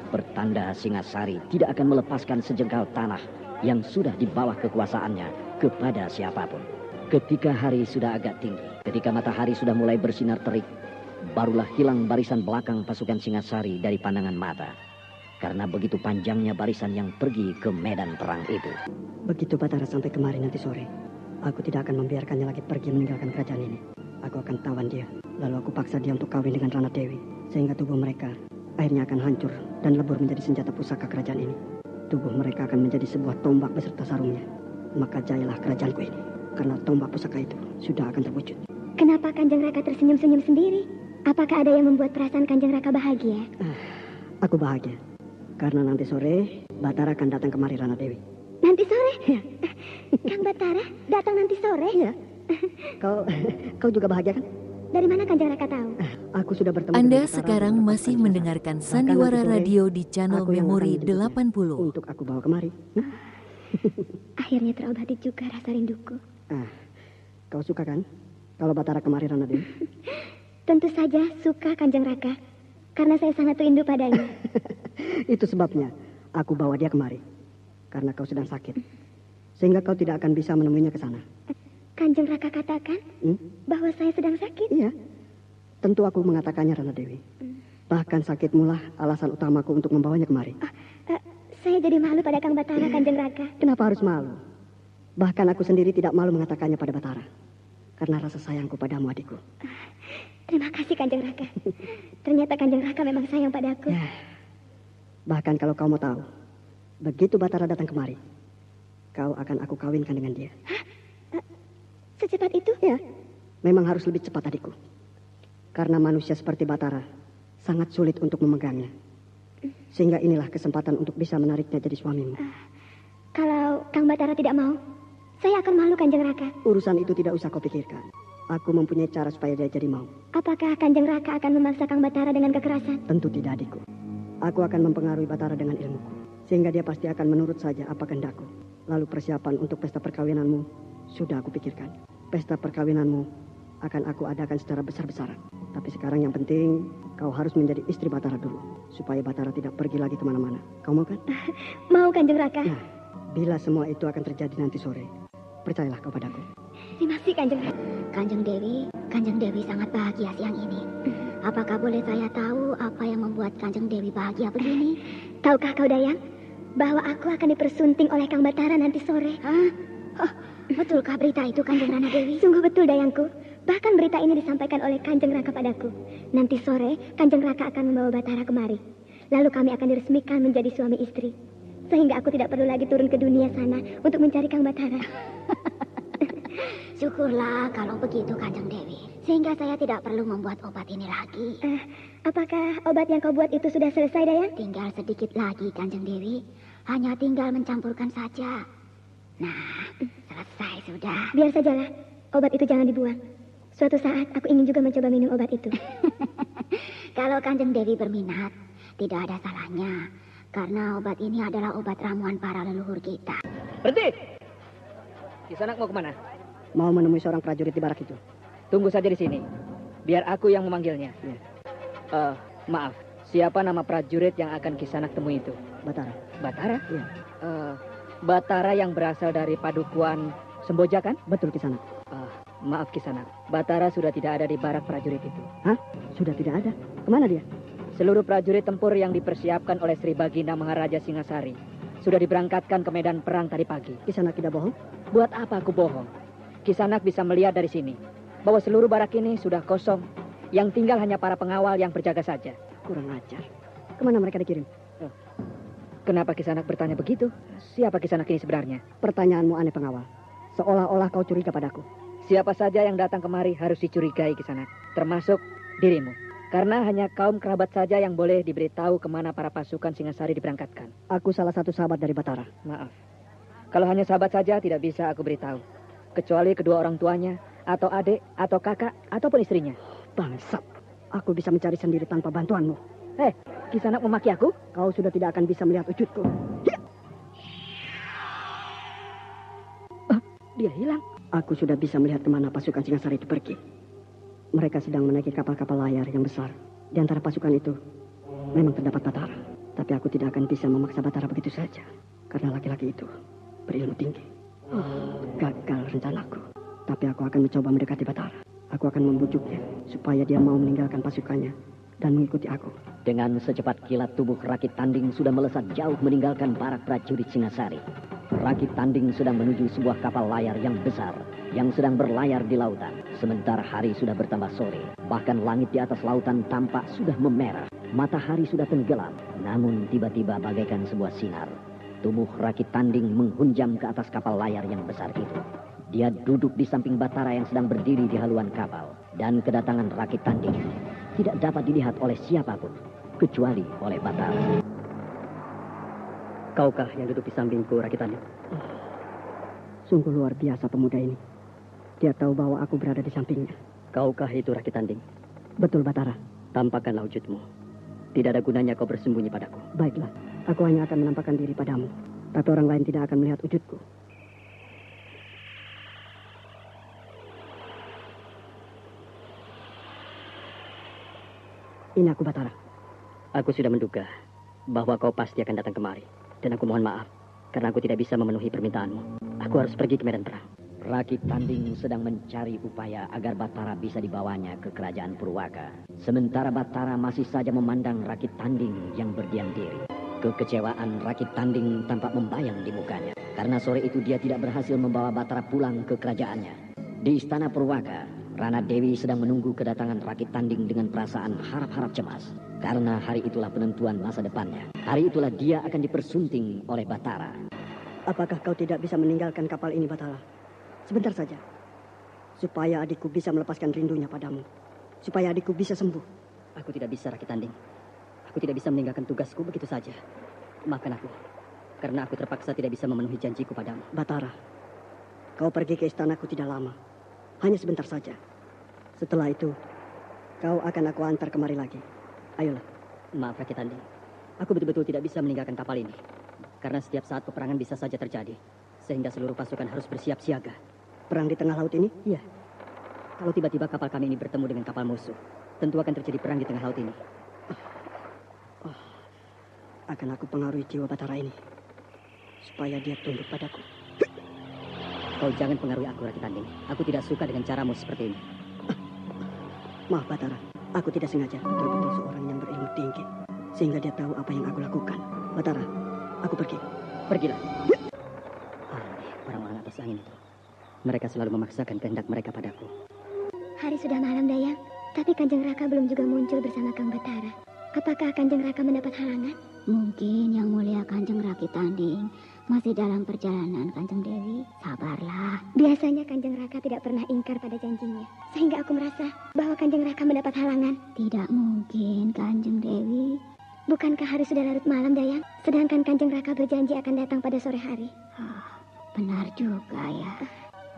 pertanda Singasari tidak akan melepaskan sejengkal tanah yang sudah di bawah kekuasaannya kepada siapapun. Ketika hari sudah agak tinggi, ketika matahari sudah mulai bersinar terik, barulah hilang barisan belakang pasukan Singasari dari pandangan mata. Karena begitu panjangnya barisan yang pergi ke medan perang itu. Begitu Batara sampai kemari nanti sore, Aku tidak akan membiarkannya lagi pergi meninggalkan kerajaan ini. Aku akan tawan dia. Lalu aku paksa dia untuk kawin dengan Rana Dewi. Sehingga tubuh mereka akhirnya akan hancur dan lebur menjadi senjata pusaka kerajaan ini. Tubuh mereka akan menjadi sebuah tombak beserta sarungnya. Maka jayalah kerajaanku ini. Karena tombak pusaka itu sudah akan terwujud. Kenapa Kanjeng Raka tersenyum-senyum sendiri? Apakah ada yang membuat perasaan Kanjeng Raka bahagia? Aku bahagia. Karena nanti sore Batara akan datang kemari Rana Dewi. Nanti sore? Ya. Kang Batara datang nanti sore? Ya. Kau juga bahagia kan? Dari mana Kanjeng Raka tahu? Aku sudah bertemu Anda sekarang masih mendengarkan Sandiwara Radio di channel Memori 80. Untuk aku bawa kemari. Akhirnya terobati juga rasa rinduku. Kau suka kan kalau Batara kemari Rana Dewi? Tentu saja suka Kanjeng Raka. Karena saya sangat rindu padanya. Itu sebabnya aku bawa dia kemari. Karena kau sedang sakit. Sehingga kau tidak akan bisa menemuinya ke sana. Kanjeng Raka katakan bahwa saya sedang sakit? Iya. Tentu aku mengatakannya Rana Dewi. Bahkan sakitmulah alasan utamaku untuk membawanya kemari. Saya jadi malu pada Kang Batara, Kanjeng Raka. Kenapa harus malu? Bahkan aku sendiri tidak malu mengatakannya pada Batara. Karena rasa sayangku padamu, adikku. Terima kasih, Kanjeng Raka. Ternyata Kanjeng Raka memang sayang padaku. Ya. Bahkan kalau kau mau tahu, begitu Batara datang kemari, kau akan aku kawinkan dengan dia. Secepat itu? Ya. Memang harus lebih cepat, adikku. Karena manusia seperti Batara sangat sulit untuk memegangnya. Sehingga inilah kesempatan untuk bisa menariknya jadi suamimu. Kalau Kang Batara tidak mau, saya akan malu, Kanjeng Raka. Urusan itu tidak usah kau pikirkan. Aku mempunyai cara supaya dia jadi mau. Apakah Kanjeng Raka akan memaksa Kang Batara dengan kekerasan? Tentu tidak, adikku. Aku akan mempengaruhi Batara dengan ilmuku. Sehingga dia pasti akan menurut saja apa kehendakku. Lalu persiapan untuk pesta perkawinanmu sudah aku pikirkan. Pesta perkawinanmu akan aku adakan secara besar-besaran. Tapi sekarang yang penting, kau harus menjadi istri Batara dulu. Supaya Batara tidak pergi lagi kemana-mana. Kau mau kan? Mau, Kanjeng Raka. Nah, bila semua itu akan terjadi nanti sore, percayalah kau padaku. Terima kasih, Kanjeng Raka. Kanjeng Dewi sangat bahagia siang ini. Apakah boleh saya tahu apa yang membuat Kanjeng Dewi bahagia begini? Tahukah kau, Dayang, bahwa aku akan dipersunting oleh Kang Batara nanti sore? Betulkah berita itu, Kanjeng Rana Dewi? Sungguh betul, Dayangku. Bahkan berita ini disampaikan oleh Kanjeng Raka padaku. Nanti sore, Kanjeng Raka akan membawa Batara kemari. Lalu kami akan diresmikan menjadi suami istri. Sehingga aku tidak perlu lagi turun ke dunia sana untuk mencari Kang Batara. Syukurlah kalau begitu, Kanjeng Dewi. Sehingga saya tidak perlu membuat obat ini lagi. Apakah obat yang kau buat itu sudah selesai, Dayang? Tinggal sedikit lagi, Kanjeng Dewi. Hanya tinggal mencampurkan saja. Nah, selesai sudah. Biar sajalah, obat itu jangan dibuang. Suatu saat aku ingin juga mencoba minum obat itu. Kalau Kanjeng Dewi berminat, tidak ada salahnya. Karena obat ini adalah obat ramuan para leluhur kita. Berhenti! Kisanak mau kemana? Mau menemui seorang prajurit di barak itu. Tunggu saja di sini. Biar aku yang memanggilnya. Ya. Maaf, siapa nama prajurit yang akan Kisanak temui itu? Batara. Batara? Iya. Batara yang berasal dari padukuan Semboja kan? Betul, Kisanak. Maaf Kisanak, Batara sudah tidak ada di barak prajurit itu. Hah? Sudah tidak ada? Kemana dia? Seluruh prajurit tempur yang dipersiapkan oleh Sri Baginda Maharaja Singasari sudah diberangkatkan ke medan perang tadi pagi. Kisanak tidak bohong? Buat apa aku bohong? Kisanak bisa melihat dari sini bahwa seluruh barak ini sudah kosong. Yang tinggal hanya para pengawal yang berjaga saja. Kurang ajar. Kemana mereka dikirim? Kenapa Kisanak bertanya begitu? Siapa Kisanak ini sebenarnya? Pertanyaanmu aneh, pengawal. Seolah-olah kau curiga padaku. Siapa saja yang datang kemari harus dicurigai, Kisanak. Termasuk dirimu. Karena hanya kaum kerabat saja yang boleh diberitahu kemana para pasukan Singasari diberangkatkan. Aku salah satu sahabat dari Batara. Maaf. Kalau hanya sahabat saja tidak bisa aku beritahu. Kecuali kedua orang tuanya, atau adik, atau kakak, ataupun istrinya. Bangsat. Aku bisa mencari sendiri tanpa bantuanmu. Kisanak memaki aku? Kau sudah tidak akan bisa melihat wujudku. Dia hilang. Aku sudah bisa melihat kemana pasukan Singasari itu pergi. Mereka sedang menaiki kapal-kapal layar yang besar. Di antara pasukan itu memang terdapat Batara. Tapi aku tidak akan bisa memaksa Batara begitu saja. Karena laki-laki itu berilmu tinggi. Gagal rencanaku. Tapi aku akan mencoba mendekati Batara. Aku akan membujuknya supaya dia mau meninggalkan pasukannya dan mengikuti aku. Dengan secepat kilat tubuh Rakit Tanding sudah melesat jauh meninggalkan barak prajurit Singasari. Rakit Tanding sedang menuju sebuah kapal layar yang besar yang sedang berlayar di lautan. Sementara hari sudah bertambah sore, bahkan langit di atas lautan tampak sudah memerah. Matahari sudah tenggelam, namun tiba-tiba bagaikan sebuah sinar, tubuh Rakit Tanding menghunjam ke atas kapal layar yang besar itu. Dia duduk di samping Batara yang sedang berdiri di haluan kapal, dan kedatangan Rakit Tanding tidak dapat dilihat oleh siapapun kecuali oleh Batara. Kaukah yang duduk di sampingku, Rakit Tanding? Sungguh luar biasa pemuda ini. Dia tahu bahwa aku berada di sampingnya. Kaukah itu, Rakit Tanding? Betul, Batara. Tampakkanlah wujudmu. Tidak ada gunanya kau bersembunyi padaku. Baiklah, aku hanya akan menampakkan diri padamu. Tapi orang lain tidak akan melihat wujudku. Ini aku, Batara. Aku sudah menduga bahwa kau pasti akan datang kemari. Dan aku mohon maaf, karena aku tidak bisa memenuhi permintaanmu. Aku harus pergi ke medan perang. Rakit Tanding sedang mencari upaya agar Batara bisa dibawanya ke kerajaan Purwaka. Sementara Batara masih saja memandang Rakit Tanding yang berdiam diri. Kekecewaan Rakit Tanding tampak membayang di mukanya. Karena sore itu dia tidak berhasil membawa Batara pulang ke kerajaannya. Di istana Purwaka, Rana Dewi sedang menunggu kedatangan Rakit Tanding dengan perasaan harap-harap cemas. Karena hari itulah penentuan masa depannya. Hari itulah dia akan dipersunting oleh Batara. Apakah kau tidak bisa meninggalkan kapal ini, Batara? Sebentar saja. Supaya adikku bisa melepaskan rindunya padamu. Supaya adikku bisa sembuh. Aku tidak bisa, Rakit Tanding. Aku tidak bisa meninggalkan tugasku begitu saja. Maafkan aku. Karena aku terpaksa tidak bisa memenuhi janjiku padamu. Batara, kau pergi ke istanaku tidak lama. Hanya sebentar saja. Setelah itu, kau akan aku antar kemari lagi. Ayolah. Maaf, Rakit Tanding. Aku betul-betul tidak bisa meninggalkan kapal ini. Karena setiap saat peperangan bisa saja terjadi. Sehingga seluruh pasukan harus bersiap siaga. Perang di tengah laut ini? Iya. Kalau tiba-tiba kapal kami ini bertemu dengan kapal musuh, tentu akan terjadi perang di tengah laut ini. Akan aku pengaruhi jiwa Batara ini. Supaya dia tunduk padaku. Kau jangan pengaruhi aku, Rakit Tanding. Aku tidak suka dengan caramu seperti ini. Maaf, Batara. Aku tidak sengaja. Betul-betul seorang yang berilmu tinggi. Sehingga dia tahu apa yang aku lakukan. Batara, aku pergi. Pergilah. Orang-orang atas angin itu. Mereka selalu memaksakan kehendak mereka padaku. Hari sudah malam, Dayang. Tapi Kanjeng Raka belum juga muncul bersama Kang Batara. Apakah Kanjeng Raka mendapat halangan? Mungkin yang mulia Kanjeng Rakit Tanding masih dalam perjalanan, Kanjeng Dewi. Sabarlah. Biasanya Kanjeng Raka tidak pernah ingkar pada janjinya. Sehingga aku merasa bahwa Kanjeng Raka mendapat halangan. Tidak mungkin, Kanjeng Dewi. Bukankah hari sudah larut malam, Dayang? Sedangkan Kanjeng Raka berjanji akan datang pada sore hari. Benar juga ya.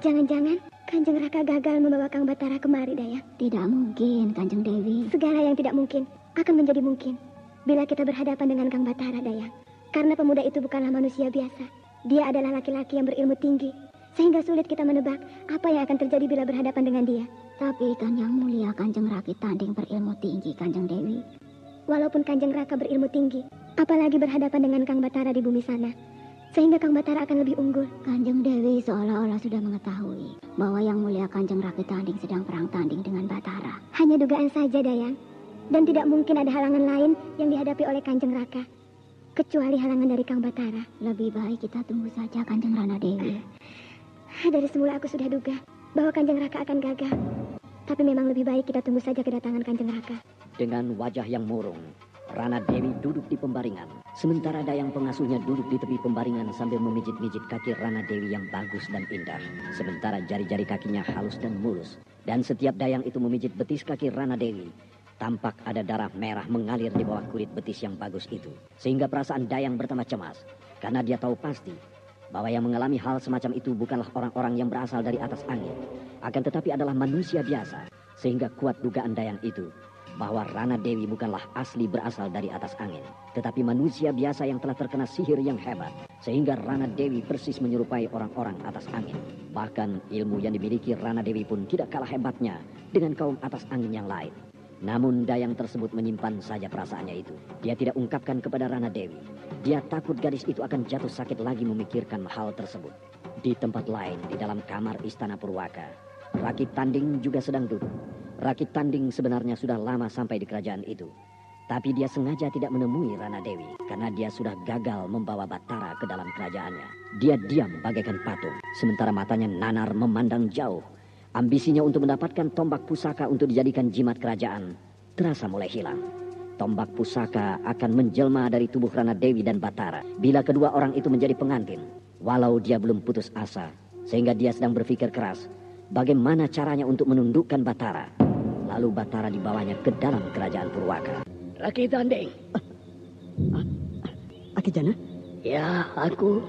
Jangan-jangan Kanjeng Raka gagal membawa Kang Batara kemari, Dayang? Tidak mungkin, Kanjeng Dewi. Segala yang tidak mungkin akan menjadi mungkin bila kita berhadapan dengan Kang Batara, Dayang. Karena pemuda itu bukanlah manusia biasa. Dia adalah laki-laki yang berilmu tinggi. Sehingga sulit kita menebak apa yang akan terjadi bila berhadapan dengan dia. Tapi kan yang mulia Kanjeng Rakit Tanding berilmu tinggi, Kanjeng Dewi. Walaupun Kanjeng Raka berilmu tinggi, apalagi berhadapan dengan Kang Batara di bumi sana. Sehingga Kang Batara akan lebih unggul. Kanjeng Dewi seolah-olah sudah mengetahui bahwa yang mulia Kanjeng Rakit Tanding sedang perang tanding dengan Batara. Hanya dugaan saja, Dayang. Dan tidak mungkin ada halangan lain yang dihadapi oleh Kanjeng Raka. Kecuali halangan dari Kang Batara. Lebih baik kita tunggu saja, Kanjeng Rana Dewi. Dari semula aku sudah duga bahwa Kanjeng Raka akan gagal. Tapi memang lebih baik kita tunggu saja kedatangan Kanjeng Raka. Dengan wajah yang murung, Rana Dewi duduk di pembaringan. Sementara Dayang pengasuhnya duduk di tepi pembaringan sambil memijit-mijit kaki Rana Dewi yang bagus dan indah. Sementara jari-jari kakinya halus dan mulus. Dan setiap Dayang itu memijit betis kaki Rana Dewi, tampak ada darah merah mengalir di bawah kulit betis yang bagus itu. Sehingga perasaan Dayang bertambah cemas. Karena dia tahu pasti bahwa yang mengalami hal semacam itu bukanlah orang-orang yang berasal dari atas angin. Akan tetapi adalah manusia biasa. Sehingga kuat dugaan Dayang itu bahwa Rana Dewi bukanlah asli berasal dari atas angin, tetapi manusia biasa yang telah terkena sihir yang hebat. Sehingga Rana Dewi persis menyerupai orang-orang atas angin. Bahkan ilmu yang dimiliki Rana Dewi pun tidak kalah hebatnya dengan kaum atas angin yang lain. Namun Dayang tersebut menyimpan saja perasaannya itu. Dia tidak ungkapkan kepada Rana Dewi. Dia takut gadis itu akan jatuh sakit lagi memikirkan hal tersebut. Di tempat lain, di dalam kamar istana Purwaka, Rakit Tanding juga sedang duduk. Rakit Tanding sebenarnya sudah lama sampai di kerajaan itu. Tapi dia sengaja tidak menemui Rana Dewi karena dia sudah gagal membawa Batara ke dalam kerajaannya. Dia diam bagaikan patung, sementara matanya nanar memandang jauh. Ambisinya untuk mendapatkan tombak pusaka untuk dijadikan jimat kerajaan terasa mulai hilang. Tombak pusaka akan menjelma dari tubuh Rana Dewi dan Batara bila kedua orang itu menjadi pengantin. Walau dia belum putus asa, sehingga dia sedang berpikir keras bagaimana caranya untuk menundukkan Batara. Lalu Batara dibawanya ke dalam kerajaan Purwaka. Raki Tanding. Aki Jana? Ya, aku.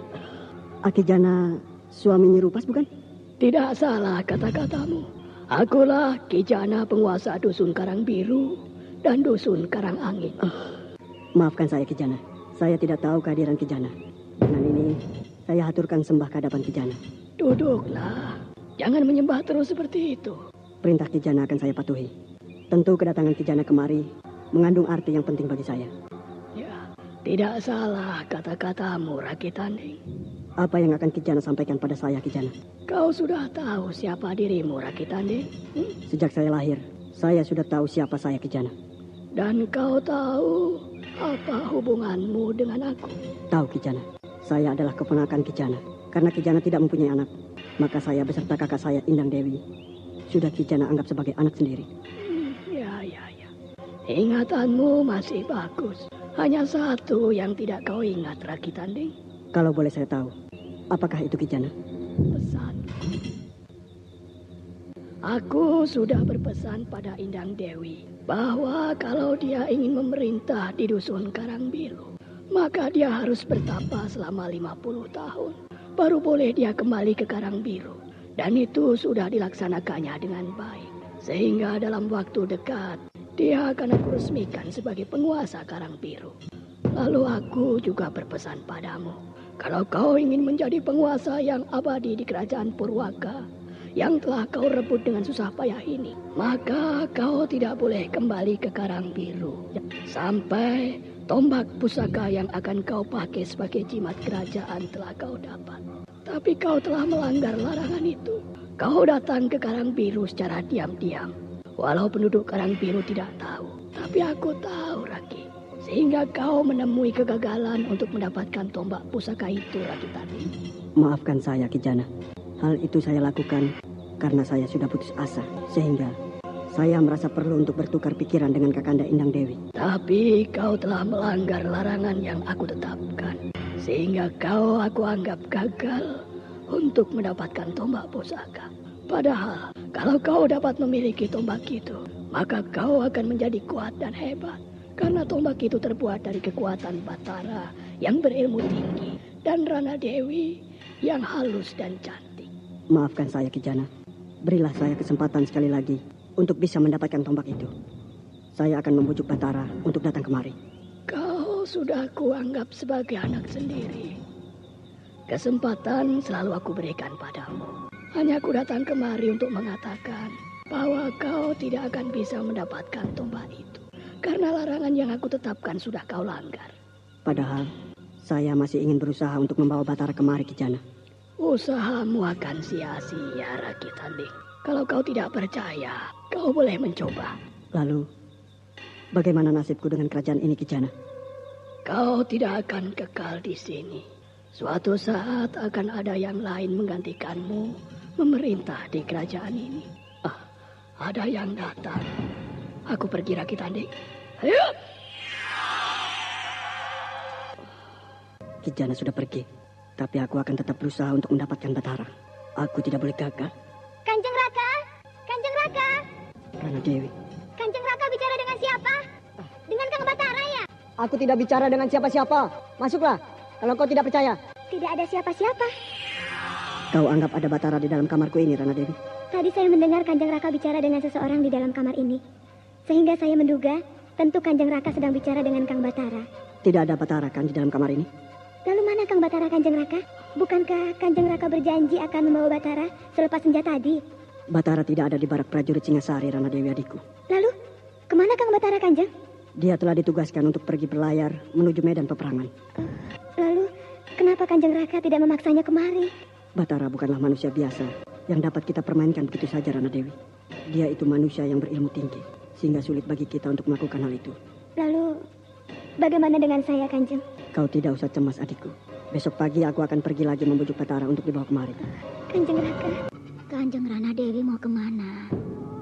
Aki Jana suami Nyerupas bukan? Tidak salah kata-katamu. Akulah Ki Jana, penguasa Dusun Karang Biru dan Dusun Karang Angin. Maafkan saya Ki Jana. Saya tidak tahu kehadiran Ki Jana. Dengan ini saya haturkan sembah kehadapan Ki Jana. Duduklah. Jangan menyembah terus seperti itu. Perintah Ki Jana akan saya patuhi. Tentu kedatangan Ki Jana kemari mengandung arti yang penting bagi saya. Ya, tidak salah kata-katamu, Raki Tanding. Apa yang akan Ki Jana sampaikan pada saya, Ki Jana? Kau sudah tahu siapa dirimu, Raki Tanding? Sejak saya lahir, saya sudah tahu siapa saya, Ki Jana. Dan kau tahu apa hubunganmu dengan aku? Tahu, Ki Jana. Saya adalah keponakan Ki Jana. Karena Ki Jana tidak mempunyai anak, maka saya beserta kakak saya, Indang Dewi, sudah Ki Jana anggap sebagai anak sendiri. Ya. Ingatanmu masih bagus. Hanya satu yang tidak kau ingat, Raki Tanding. Kalau boleh saya tahu, apakah itu Ki Jana? Pesan. Aku sudah berpesan pada Indang Dewi bahwa kalau dia ingin memerintah di Dusun Karang Biru, maka dia harus bertapa selama 50 tahun. Baru boleh dia kembali ke Karang Biru. Dan itu sudah dilaksanakannya dengan baik. Sehingga dalam waktu dekat, dia akan aku resmikan sebagai penguasa Karang Biru. Lalu aku juga berpesan padamu, kalau kau ingin menjadi penguasa yang abadi di kerajaan Purwaka, yang telah kau rebut dengan susah payah ini, maka kau tidak boleh kembali ke Karang Biru sampai tombak pusaka yang akan kau pakai sebagai jimat kerajaan telah kau dapat. Tapi kau telah melanggar larangan itu. Kau datang ke Karang Biru secara diam-diam. Walau penduduk Karang Biru tidak tahu. Tapi aku tahu, Raki. Sehingga kau menemui kegagalan untuk mendapatkan tombak pusaka itu, Raki Tanding. Maafkan saya, Ki Jana. Hal itu saya lakukan karena saya sudah putus asa. Sehingga saya merasa perlu untuk bertukar pikiran dengan Kakanda Indang Dewi. Tapi kau telah melanggar larangan yang aku tetapkan. Sehingga aku anggap gagal untuk mendapatkan tombak pusaka. Padahal kalau kau dapat memiliki tombak itu, maka kau akan menjadi kuat dan hebat. Karena tombak itu terbuat dari kekuatan Batara yang berilmu tinggi dan Rana Dewi yang halus dan cantik. Maafkan saya, Ki Jana. Berilah saya kesempatan sekali lagi untuk bisa mendapatkan tombak itu. Saya akan membujuk Batara untuk datang kemari. Kau sudah kuanggap sebagai anak sendiri. Kesempatan selalu aku berikan padamu. Hanya aku datang kemari untuk mengatakan bahwa kau tidak akan bisa mendapatkan tombak itu. Karena larangan yang aku tetapkan sudah kau langgar. Padahal saya masih ingin berusaha untuk membawa Batara kemari, Ki Jana. Usahamu akan sia-sia, Raki Tanding. Kalau kau tidak percaya, kau boleh mencoba. Lalu, bagaimana nasibku dengan kerajaan ini, Ki Jana? Kau tidak akan kekal di sini. Suatu saat akan ada yang lain menggantikanmu memerintah di kerajaan ini. Ada yang datang. Aku pergi, Raki Tanding. Ayo! Ki Jana sudah pergi, tapi aku akan tetap berusaha untuk mendapatkan Batara. Aku tidak boleh gagal. Kanjeng Raka! Kanjeng Raka! Rana Dewi. Kanjeng Raka bicara dengan siapa? Dengan Kang Batara ya? Aku tidak bicara dengan siapa-siapa. Masuklah, kalau kau tidak percaya. Tidak ada siapa-siapa. Kau anggap ada Batara di dalam kamarku ini, Rana Dewi? Tadi saya mendengar Kanjeng Raka bicara dengan seseorang di dalam kamar ini. Sehingga saya menduga, tentu Kanjeng Raka sedang bicara dengan Kang Batara. Tidak ada Batara kan di dalam kamar ini? Lalu mana Kang Batara, Kanjeng Raka? Bukankah Kanjeng Raka berjanji akan membawa Batara selepas senja tadi? Batara tidak ada di barak prajurit Singasari, Rana Dewi adikku. Lalu, kemana Kang Batara, Kanjeng? Dia telah ditugaskan untuk pergi berlayar menuju medan peperangan. Lalu, kenapa Kanjeng Raka tidak memaksanya kemari? Batara bukanlah manusia biasa yang dapat kita permainkan begitu saja, Rana Dewi. Dia itu manusia yang berilmu tinggi, sehingga sulit bagi kita untuk melakukan hal itu. Lalu, bagaimana dengan saya, Kanjeng? Kau tidak usah cemas, adikku. Besok pagi aku akan pergi lagi membujuk Batara untuk dibawa kemari. Kanjeng Raka. Kanjeng Rana Dewi mau kemana?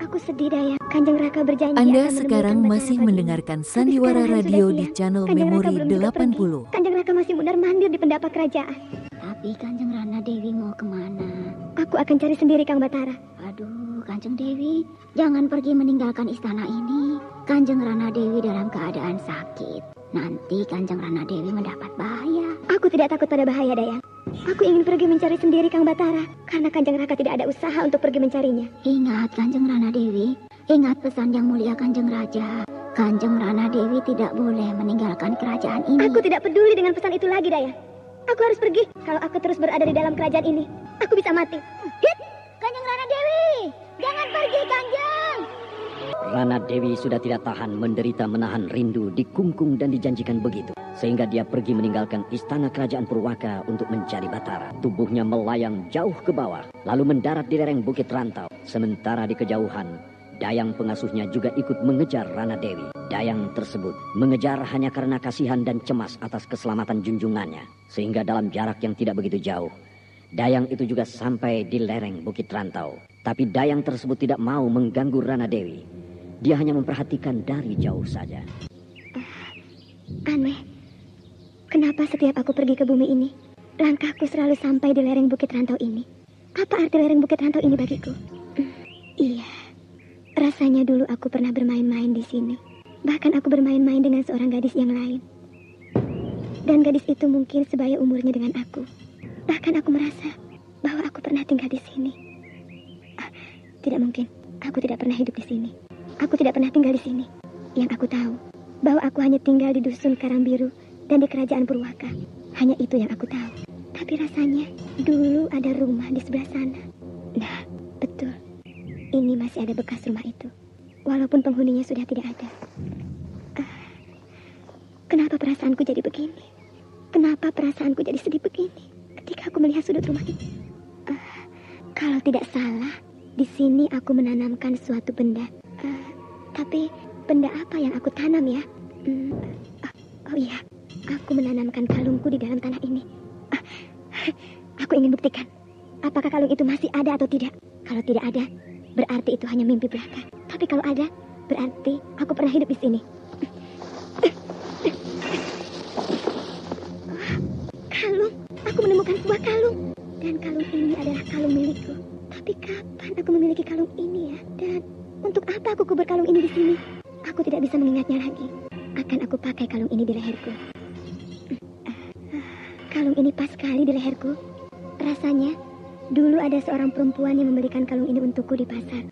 Aku sedih, Dayang. Kanjeng Raka berjanji Anda akan sekarang menemukan masih Batara mendengarkan Sandiwara Radio di channel Kanjeng Raka Memori belum juga 80. pergi. Kanjeng Raka masih mundar-mandir di pendapat kerajaan. Tapi Kanjeng Rana Dewi mau kemana? Aku akan cari sendiri, Kang Batara. Aduh, Kanjeng Dewi, jangan pergi meninggalkan istana ini. Kanjeng Rana Dewi dalam keadaan sakit. Nanti Kanjeng Rana Dewi mendapat bahaya. Aku tidak takut pada bahaya, Dayang. Aku ingin pergi mencari sendiri Kang Batara. Karena Kanjeng Raka tidak ada usaha untuk pergi mencarinya. Ingat, Kanjeng Rana Dewi. Ingat pesan yang mulia Kanjeng Raja. Kanjeng Rana Dewi tidak boleh meninggalkan kerajaan ini. Aku tidak peduli dengan pesan itu lagi, Dayang. Aku harus pergi. Kalau aku terus berada di dalam kerajaan ini, aku bisa mati. Hit! Kanjeng Rana Dewi! Jangan pergi, Kanjeng! Rana Dewi sudah tidak tahan menderita menahan rindu, dikungkung dan dijanjikan begitu. Sehingga dia pergi meninggalkan istana kerajaan Purwaka untuk mencari Batara. Tubuhnya melayang jauh ke bawah, lalu mendarat di lereng Bukit Rantau. Sementara di kejauhan, Dayang pengasuhnya juga ikut mengejar Rana Dewi. Dayang tersebut mengejar hanya karena kasihan dan cemas atas keselamatan junjungannya. Sehingga dalam jarak yang tidak begitu jauh, Dayang itu juga sampai di lereng Bukit Rantau. Tapi Dayang tersebut tidak mau mengganggu Rana Dewi. Dia hanya memperhatikan dari jauh saja. Aneh, kenapa setiap aku pergi ke bumi ini, langkahku selalu sampai di lereng Bukit Rantau ini? Apa arti lereng Bukit Rantau ini bagiku? Iya, rasanya dulu aku pernah bermain-main di sini. Bahkan aku bermain-main dengan seorang gadis yang lain. Dan gadis itu mungkin sebaya umurnya dengan aku. Bahkan aku merasa bahwa aku pernah tinggal di sini. Tidak mungkin, aku tidak pernah hidup di sini. Aku tidak pernah tinggal di sini. Yang aku tahu, bahwa aku hanya tinggal di dusun Karangbiru dan di kerajaan Purwaka. Hanya itu yang aku tahu. Tapi rasanya, dulu ada rumah di sebelah sana. Nah, betul. Ini masih ada bekas rumah itu. Walaupun penghuninya sudah tidak ada. Kenapa perasaanku jadi begini? Kenapa perasaanku jadi sedih begini ketika aku melihat sudut rumah ini? Kalau tidak salah, di sini aku menanamkan suatu benda. Tapi benda apa yang aku tanam ya? Oh iya, aku menanamkan kalungku di dalam tanah ini. Aku ingin buktikan, apakah kalung itu masih ada atau tidak. Kalau tidak ada, berarti itu hanya mimpi belaka. Tapi kalau ada, berarti aku pernah hidup di sini. Kalung, aku menemukan sebuah kalung. Dan kalung ini adalah kalung milikku. Tapi kapan aku memiliki kalung ini ya? Dan untuk apa aku kubur kalung ini di sini? Aku tidak bisa mengingatnya lagi. Akan aku pakai kalung ini di leherku. Kalung ini pas sekali di leherku. Rasanya dulu ada seorang perempuan yang membelikan kalung ini untukku di pasar.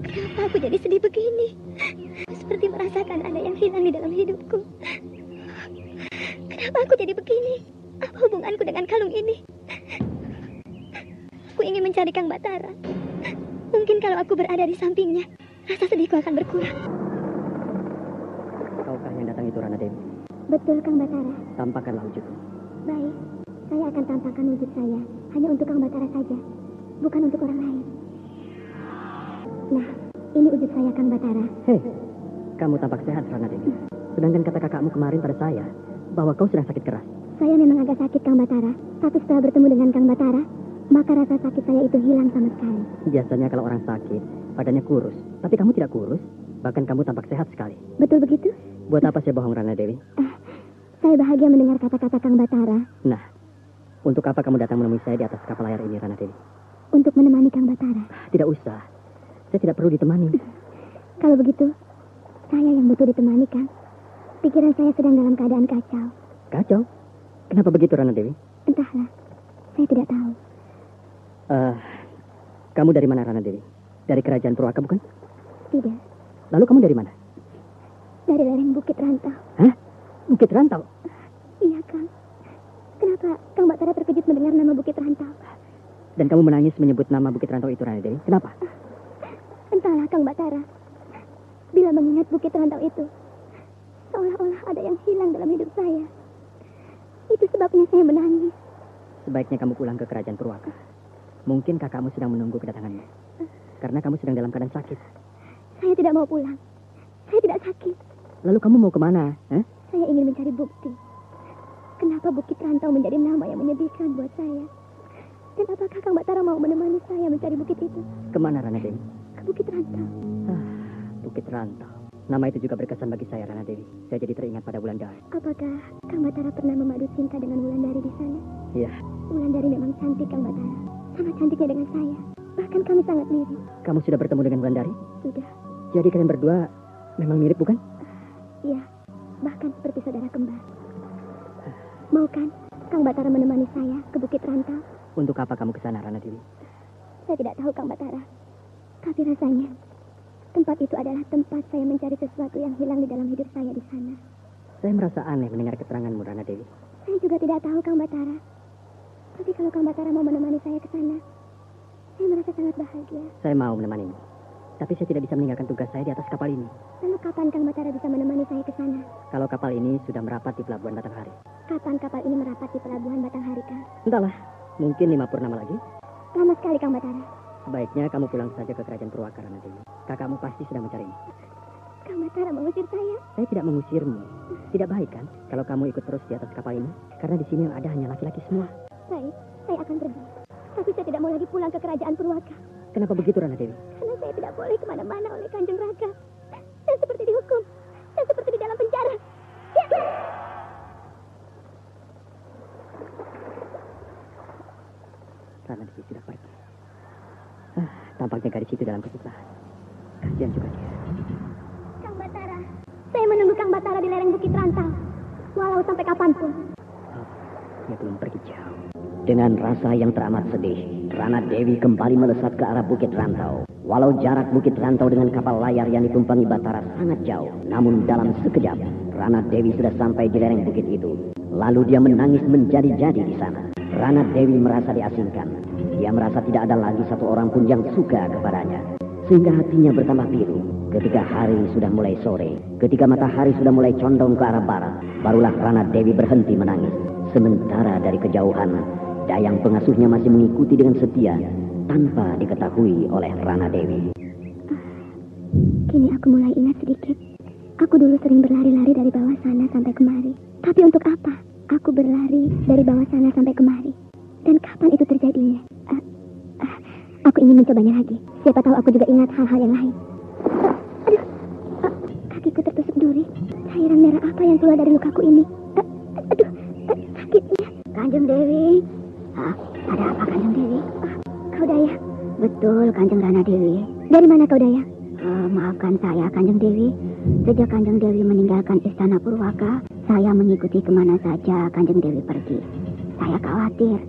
Kenapa aku jadi sedih begini? Seperti merasakan ada yang hilang di dalam hidupku. Kenapa aku jadi begini? Apa hubunganku dengan kalung ini? Aku ingin mencari Kang Batara. Mungkin kalau aku berada di sampingnya, rasa sedihku akan berkurang. Kaukah yang datang itu, Rana Dewi? Betul, Kang Batara. Tampakkanlah wujudmu. Baik, saya akan tampakkan wujud saya hanya untuk Kang Batara saja, bukan untuk orang lain. Nah, ini wujud saya, Kang Batara. Hei, kamu tampak sehat, Rana Dewi. Sedangkan kata kakakmu kemarin pada saya bahwa kau sedang sakit keras. Saya memang agak sakit, Kang Batara. Tapi setelah bertemu dengan Kang Batara, maka rasa sakit saya itu hilang sama sekali. Biasanya kalau orang sakit, badannya kurus. Tapi kamu tidak kurus, bahkan kamu tampak sehat sekali. Betul begitu? Buat apa saya bohong, Rana Dewi? Saya bahagia mendengar kata-kata Kang Batara. Nah, untuk apa kamu datang menemui saya di atas kapal layar ini, Rana Dewi? Untuk menemani Kang Batara. Tidak usah. Saya tidak perlu ditemani. Kalau begitu, saya yang butuh ditemani, Kang. Pikiran saya sedang dalam keadaan kacau. Kacau? Kenapa begitu, Rana Dewi? Entahlah, saya tidak tahu. Kamu dari mana, Rana Dewi? Dari kerajaan Purwaka, bukan? Tidak. Lalu kamu dari mana? Dari lereng Bukit Rantau. Hah? Bukit Rantau? Iya, Kang. Kenapa Kang Batara terkejut mendengar nama Bukit Rantau? Dan kamu menangis menyebut nama Bukit Rantau itu, Rana Dewi. Kenapa? Entahlah, Kang Batara. Bila mengingat Bukit Rantau itu, seolah-olah ada yang hilang dalam hidup saya. Itu sebabnya saya menangis. Sebaiknya kamu pulang ke kerajaan Purwaka. Mungkin kakakmu sedang menunggu kedatanganmu. Karena kamu sedang dalam keadaan sakit. Saya tidak mau pulang. Saya tidak sakit. Lalu kamu mau kemana? Saya ingin mencari bukti. Kenapa Bukit Rantau menjadi nama yang menyedihkan buat saya? Dan apakah Kang Batara mau menemani saya mencari bukit itu? Kemana, Rana Dewi? Ke Bukit Rantau. Bukit Rantau. Nama itu juga berkesan bagi saya, Rana Dewi. Saya jadi teringat pada Wulandari. Apakah Kang Batara pernah memadu cinta dengan Wulandari di sana? Iya. Wulandari memang cantik, Kang Batara. Sama cantiknya dengan saya. Bahkan kami sangat mirip. Kamu sudah bertemu dengan Wulandari? Sudah. Jadi kalian berdua memang mirip, bukan? Iya. Bahkan seperti saudara kembar. Mau kan Kang Batara menemani saya ke Bukit Rantau? Untuk apa kamu ke sana, Rana Dewi? Saya tidak tahu, Kang Batara. Tapi rasanya tempat itu adalah tempat saya mencari sesuatu yang hilang di dalam hidup saya di sana. Saya merasa aneh mendengar keteranganmu, Rana Dewi. Saya juga tidak tahu, Kang Batara. Tapi kalau Kang Batara mau menemani saya ke sana, saya merasa sangat bahagia. Saya mau menemanimu. Tapi saya tidak bisa meninggalkan tugas saya di atas kapal ini. Lalu kapan Kang Batara bisa menemani saya ke sana? Kalau kapal ini sudah merapat di Pelabuhan Batanghari. Kapan kapal ini merapat di Pelabuhan Batanghari, Kang? Entahlah, mungkin 5 purnama lagi. Lama sekali, Kang Batara. Sebaiknya kamu pulang saja ke kerajaan Purwaka, Rana Dewi. Kakakmu pasti sedang mencarimu. Kang Batara mengusir saya? Saya tidak mengusirmu. Tidak baik kan kalau kamu ikut terus di atas kapal ini? Karena di sini yang ada hanya laki-laki semua. Baik, saya akan pergi. Tapi saya tidak mau lagi pulang ke kerajaan Purwaka. Kenapa begitu, Rana Dewi? Karena saya tidak boleh kemana-mana oleh Kanjeng Raka. Saya seperti dihukum. Saya seperti di dalam penjara. Rana Dewi sudah pergi. Tampaknya gadis itu dalam kesusahan. Kasihan juga dia. Kang Batara, saya menunggu Kang Batara di lereng Bukit Rantau. Walau sampai kapanpun. Dia belum pergi jauh. Dengan rasa yang teramat sedih, Rana Dewi kembali melesat ke arah Bukit Rantau. Walau jarak Bukit Rantau dengan kapal layar yang ditumpangi Batara sangat jauh, namun dalam sekejap, Rana Dewi sudah sampai di lereng bukit itu. Lalu dia menangis menjadi-jadi di sana. Rana Dewi merasa diasingkan. Dia merasa tidak ada lagi satu orang pun yang suka kepadanya. Sehingga hatinya bertambah biru. Ketika hari sudah mulai sore, ketika matahari sudah mulai condong ke arah barat, barulah Rana Dewi berhenti menangis. Sementara dari kejauhan, Dayang pengasuhnya masih mengikuti dengan setia tanpa diketahui oleh Rana Dewi. Kini aku mulai ingat sedikit. Aku dulu sering berlari-lari dari bawah sana sampai kemari. Tapi untuk apa? Aku berlari dari bawah sana sampai kemari. Dan kapan itu terjadinya? Aku ingin mencobanya lagi. Siapa tahu aku juga ingat hal-hal yang lain. Aduh, kakiku tertusuk duri. Cairan merah apa yang keluar dari lukaku ini? Aduh, sakitnya. Kanjeng Dewi. Ada apa, Kanjeng Dewi? Kau Daya? Betul, Kanjeng Rana Dewi. Dari mana kau Daya? Maafkan saya, Kanjeng Dewi. Sejak Kanjeng Dewi meninggalkan istana Purwaka, saya mengikuti kemana saja Kanjeng Dewi pergi. Saya khawatir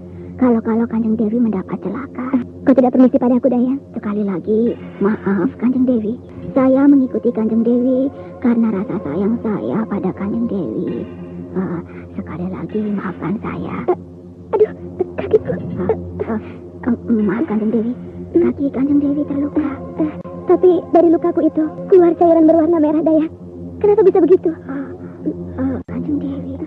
kalau Kanjeng Dewi mendapat celaka. Kau tidak permisi padaku, Dayang? Sekali lagi, maaf Kanjeng Dewi. Saya mengikuti Kanjeng Dewi karena rasa sayang saya pada Kanjeng Dewi. Sekali lagi, maafkan saya. Aduh, kakiku. Maaf Kanjeng Dewi. Kaki Kanjeng Dewi terluka. Tapi dari lukaku itu keluar cairan berwarna merah, Dayang. Kenapa bisa begitu? Kanjeng Dewi,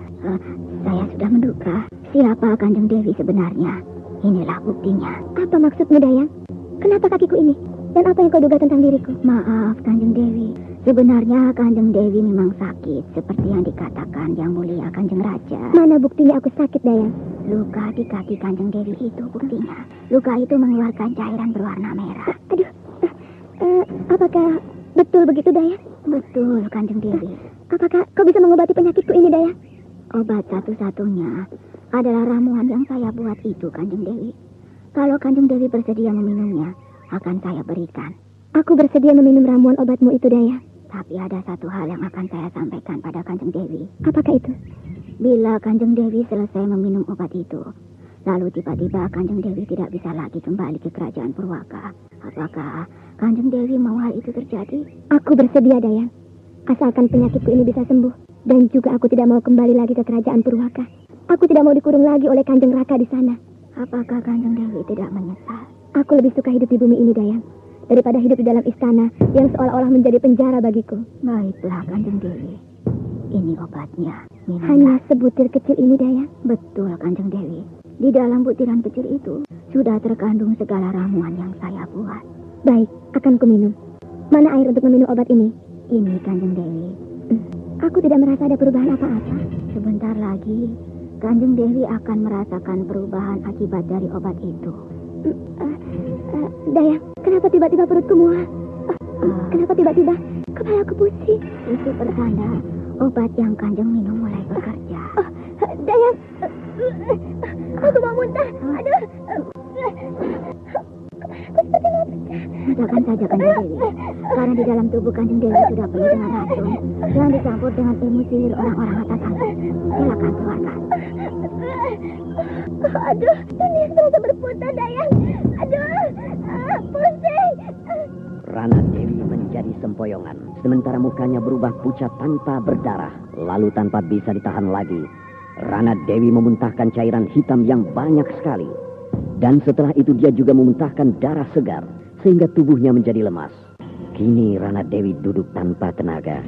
saya sudah menduga siapa Kanjeng Dewi sebenarnya. Inilah buktinya. Apa maksudmu, Dayang? Kenapa kakiku ini? Dan apa yang kau duga tentang diriku? Maaf, Kanjeng Dewi. Sebenarnya Kanjeng Dewi memang sakit, seperti yang dikatakan Yang Mulia Kanjeng Raja. Mana buktinya aku sakit, Dayang? Luka di kaki Kanjeng Dewi itu buktinya. Luka itu mengeluarkan cairan berwarna merah. Aduh, apakah betul begitu, Dayang? Betul, Kanjeng Dewi. Apakah kau bisa mengobati penyakitku ini, Dayang? Obat satu-satunya adalah ramuan yang saya buat itu, Kanjeng Dewi. Kalau Kanjeng Dewi bersedia meminumnya, akan saya berikan. Aku bersedia meminum ramuan obatmu itu, Dayang. Tapi ada satu hal yang akan saya sampaikan pada Kanjeng Dewi. Apakah itu? Bila Kanjeng Dewi selesai meminum obat itu, lalu tiba-tiba Kanjeng Dewi tidak bisa lagi kembali ke kerajaan Purwaka, apakah Kanjeng Dewi mau hal itu terjadi? Aku bersedia, Dayang. Asalkan penyakitku ini bisa sembuh. Dan juga aku tidak mau kembali lagi ke kerajaan Purwaka. Aku tidak mau dikurung lagi oleh Kanjeng Raka di sana. Apakah Kanjeng Dewi tidak menyesal? Aku lebih suka hidup di bumi ini, Dayang, daripada hidup di dalam istana yang seolah-olah menjadi penjara bagiku. Baiklah, Kanjeng Dewi. Ini obatnya. Minumlah. Hanya sebutir kecil ini, Dayang? Betul, Kanjeng Dewi. Di dalam butiran kecil itu sudah terkandung segala ramuan yang saya buat. Baik, akan kuminum. Mana air untuk meminum obat ini? Ini Kanjeng Dewi. Aku tidak merasa ada perubahan apa-apa. Sebentar lagi, Kanjeng Dewi akan merasakan perubahan akibat dari obat itu. Dayang, kenapa tiba-tiba perutku mual? Kenapa tiba-tiba kepalaku pusing? Itu pertanda obat yang Kanjeng minum mulai bekerja. Dayang, aku mau muntah. Aduh. Katakan saja Kanjeng Dewi, karena di dalam tubuh Kanjeng Dewi sudah penuh dengan racun yang dicampur dengan ilmu sihir orang-orang atas alam. Silakan keluarkan. Aduh, ini terasa berputar Dayang. Aduh, pusing. Rana Dewi menjadi sempoyongan, sementara mukanya berubah pucat tanpa berdarah. Lalu tanpa bisa ditahan lagi, Rana Dewi memuntahkan cairan hitam yang banyak sekali. Dan setelah itu dia juga memuntahkan darah segar, sehingga tubuhnya menjadi lemas. Kini Rana Dewi duduk tanpa tenaga.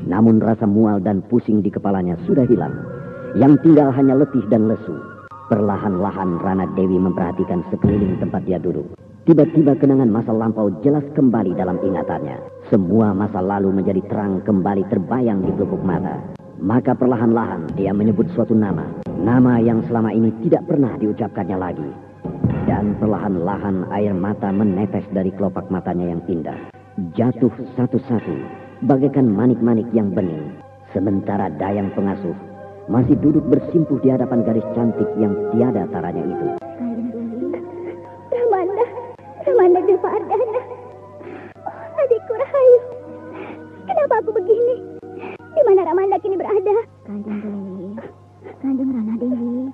Namun rasa mual dan pusing di kepalanya sudah hilang. Yang tinggal hanya letih dan lesu. Perlahan-lahan Rana Dewi memperhatikan sekeliling tempat dia duduk. Tiba-tiba kenangan masa lampau jelas kembali dalam ingatannya. Semua masa lalu menjadi terang kembali terbayang di pelupuk mata. Maka perlahan-lahan dia menyebut suatu nama. Nama yang selama ini tidak pernah diucapkannya lagi. Dan perlahan-lahan air mata menetes dari kelopak matanya yang indah. Jatuh satu-satu, bagaikan manik-manik yang bening. Sementara Dayang pengasuh masih duduk bersimpuh di hadapan gadis cantik yang tiada taranya itu. Ramanda Japa Ardana. Adikku Rahayu. Kenapa aku begini? Di mana Ramanda kini berada? Kanjeng Dewi. Kanjeng Rana Dewi.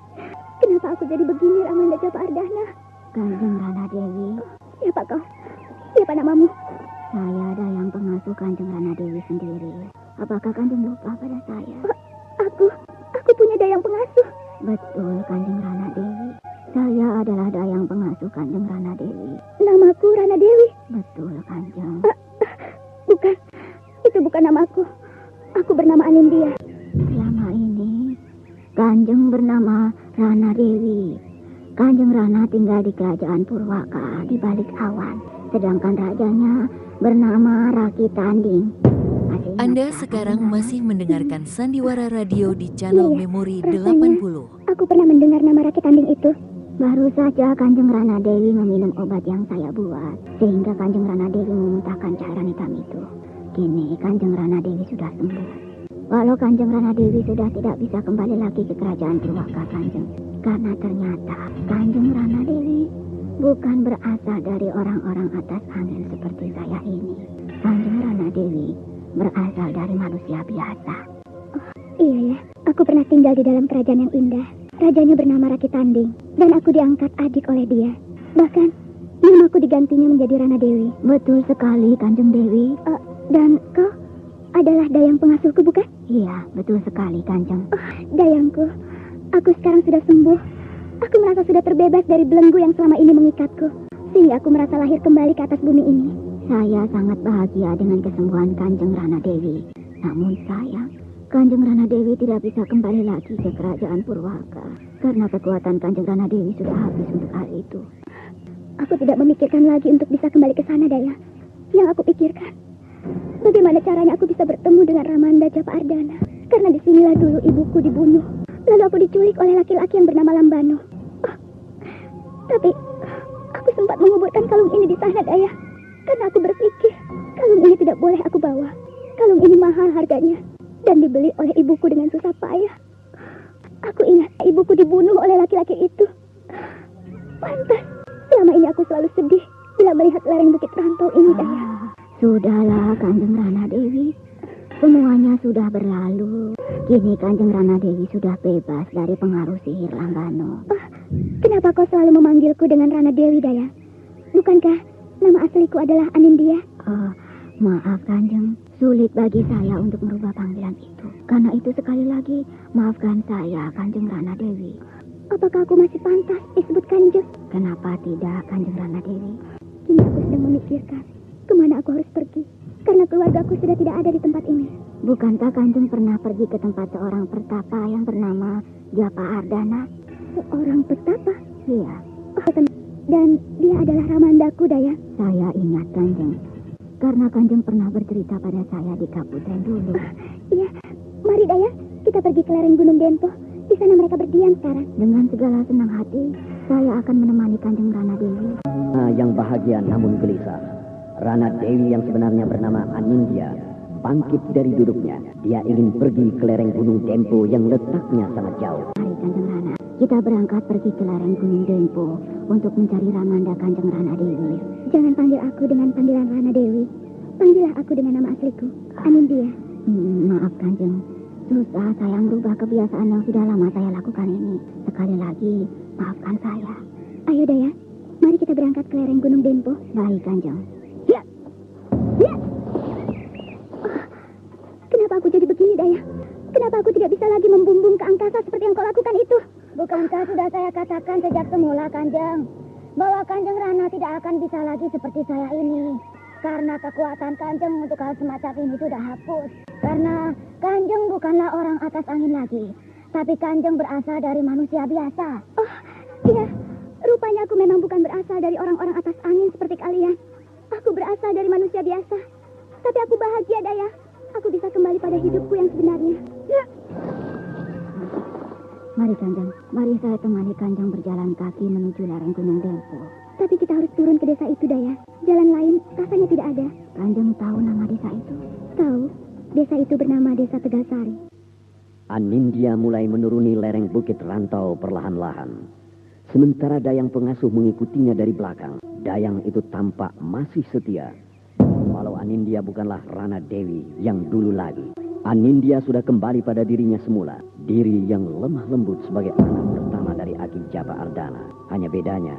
Kenapa aku jadi begini, Ramanda Japa Ardana? Kanjeng Rana Dewi. Siapa kau? Siapa namamu? Saya Dayang pengasuh Kanjeng Rana Dewi sendiri. Apakah Kanjeng lupa pada saya? Aku punya Dayang pengasuh. Betul, Kanjeng Rana Dewi. Saya adalah Dayang pengasuh Kanjeng Rana Dewi. Namaku Rana Dewi. Betul, Kanjeng. Bukan, itu bukan namaku. Aku bernama Anindya. Selama ini, Kanjeng bernama Rana Dewi. Kanjeng Rana tinggal di kerajaan Purwaka di balik awan. Sedangkan rajanya bernama Raki Tanding. Anda sekarang masih mendengarkan Sandiwara Radio di channel Memori 80. Aku pernah mendengar nama Raki Tanding itu. Baru saja Kanjeng Rana Dewi meminum obat yang saya buat, sehingga Kanjeng Rana Dewi memuntahkan cairan hitam itu. Kini Kanjeng Rana Dewi sudah sembuh. Walau Kanjeng Rana Dewi sudah tidak bisa kembali lagi ke kerajaan Purwaka, Kanjeng. Karena ternyata Kanjeng Rana Dewi bukan berasal dari orang-orang atas angin seperti saya ini. Kanjeng Rana Dewi berasal dari manusia biasa. Iya ya, aku pernah tinggal di dalam kerajaan yang indah. Rajanya bernama Raki Tanding, dan aku diangkat adik oleh dia. Bahkan, namaku digantinya menjadi Rana Dewi. Betul sekali, Kanjeng Dewi. Dan kau adalah Dayang pengasuhku, bukan? Iya, betul sekali, Kanjeng. Dayangku, aku sekarang sudah sembuh. Aku merasa sudah terbebas dari belenggu yang selama ini mengikatku. Sehingga aku merasa lahir kembali ke atas bumi ini. Saya sangat bahagia dengan kesembuhan Kanjeng Rana Dewi. Namun sayang, Kanjeng Rana Dewi tidak bisa kembali lagi ke kerajaan Purwaka. Karena kekuatan Kanjeng Rana Dewi sudah habis untuk hal itu. Aku tidak memikirkan lagi untuk bisa kembali ke sana, Dayang. Yang aku pikirkan, bagaimana caranya aku bisa bertemu dengan Ramanda Japa Ardana. Karena disinilah dulu ibuku dibunuh. Lalu aku diculik oleh laki-laki yang bernama Lambano. Tapi aku sempat menguburkan kalung ini di sana, Dayang. Karena aku berpikir kalung ini tidak boleh aku bawa. Kalung ini mahal harganya dan dibeli oleh ibuku dengan susah payah. Aku ingat ibuku dibunuh oleh laki-laki itu. Pantas selama ini aku selalu sedih bila melihat lereng bukit rantau ini, Dayang. Sudahlah, Kanjeng Rana Dewi. Semuanya sudah berlalu. Kini Kanjeng Rana Dewi sudah bebas dari pengaruh sihir Lambano. Kenapa kau selalu memanggilku dengan Rana Dewi, Dayang? Bukankah nama asliku adalah Anindya? Maaf, Kanjeng. Sulit bagi saya untuk merubah panggilan itu. Karena itu sekali lagi, maafkan saya, Kanjeng Rana Dewi. Apakah aku masih pantas disebut Kanjeng? Kenapa tidak, Kanjeng Rana Dewi? Kini aku sedang memikirkan kemana aku harus pergi. Karena keluargaku sudah tidak ada di tempat ini. Bukankah Kanjeng pernah pergi ke tempat seorang pertapa yang bernama Japa Ardana? Seorang pertapa? Iya. Dan dia adalah Ramandaku, Dayang. Saya ingat, Kanjeng. Karena Kanjeng pernah bercerita pada saya di Kaputen dulu. Iya, mari Daya, kita pergi ke lereng Gunung Dempo. Di sana mereka berdiam sekarang. Dengan segala senang hati, saya akan menemani Kanjeng Rana Dewi. Yang bahagia namun gelisah. Rana Dewi yang sebenarnya bernama Anindya bangkit dari duduknya. Dia ingin pergi ke lereng Gunung Dempo yang letaknya sangat jauh. Mari Kanjeng Rana, kita berangkat pergi ke lereng Gunung Dempo untuk mencari Ramanda Kanjeng Rana Dewi. Jangan panggil aku dengan panggilan Rana Dewi. Panggillah aku dengan nama asliku, Anindya. Maaf Kanjeng, susah saya merubah kebiasaan yang sudah lama saya lakukan ini. Sekali lagi, maafkan saya. Ayo Daya, mari kita berangkat ke lereng Gunung Dempo. Baik Kanjeng. Ya. Ya. Kenapa aku jadi begini, Daya? Kenapa aku tidak bisa lagi membumbung ke angkasa seperti yang kau lakukan itu? Bukankah sudah saya katakan sejak semula, Kanjeng, bahwa Kanjeng Rana tidak akan bisa lagi seperti saya ini. Karena kekuatan Kanjeng untuk hal semacam ini sudah hapus. Karena Kanjeng bukanlah orang atas angin lagi, tapi Kanjeng berasal dari manusia biasa. Oh, iya. Rupanya aku memang bukan berasal dari orang-orang atas angin seperti kalian. Aku berasal dari manusia biasa. Tapi aku bahagia, Daya. Aku bisa kembali pada hidupku yang sebenarnya. Ya. Mari Kanjeng, mari saya temani Kanjeng berjalan kaki menuju lereng Gunung Dempo. Tapi kita harus turun ke desa itu, Daya. Jalan lain rasanya tidak ada. Kanjeng tahu nama desa itu? Tahu. Desa itu bernama Desa Tegalsari. Anindya mulai menuruni lereng Bukit Rantau perlahan-lahan. Sementara Dayang pengasuh mengikutinya dari belakang. Dayang itu tampak masih setia. Walau Anindya bukanlah Rana Dewi yang dulu lagi. Anindya sudah kembali pada dirinya semula. Diri yang lemah lembut sebagai anak pertama dari Aki Japa Ardana. Hanya bedanya,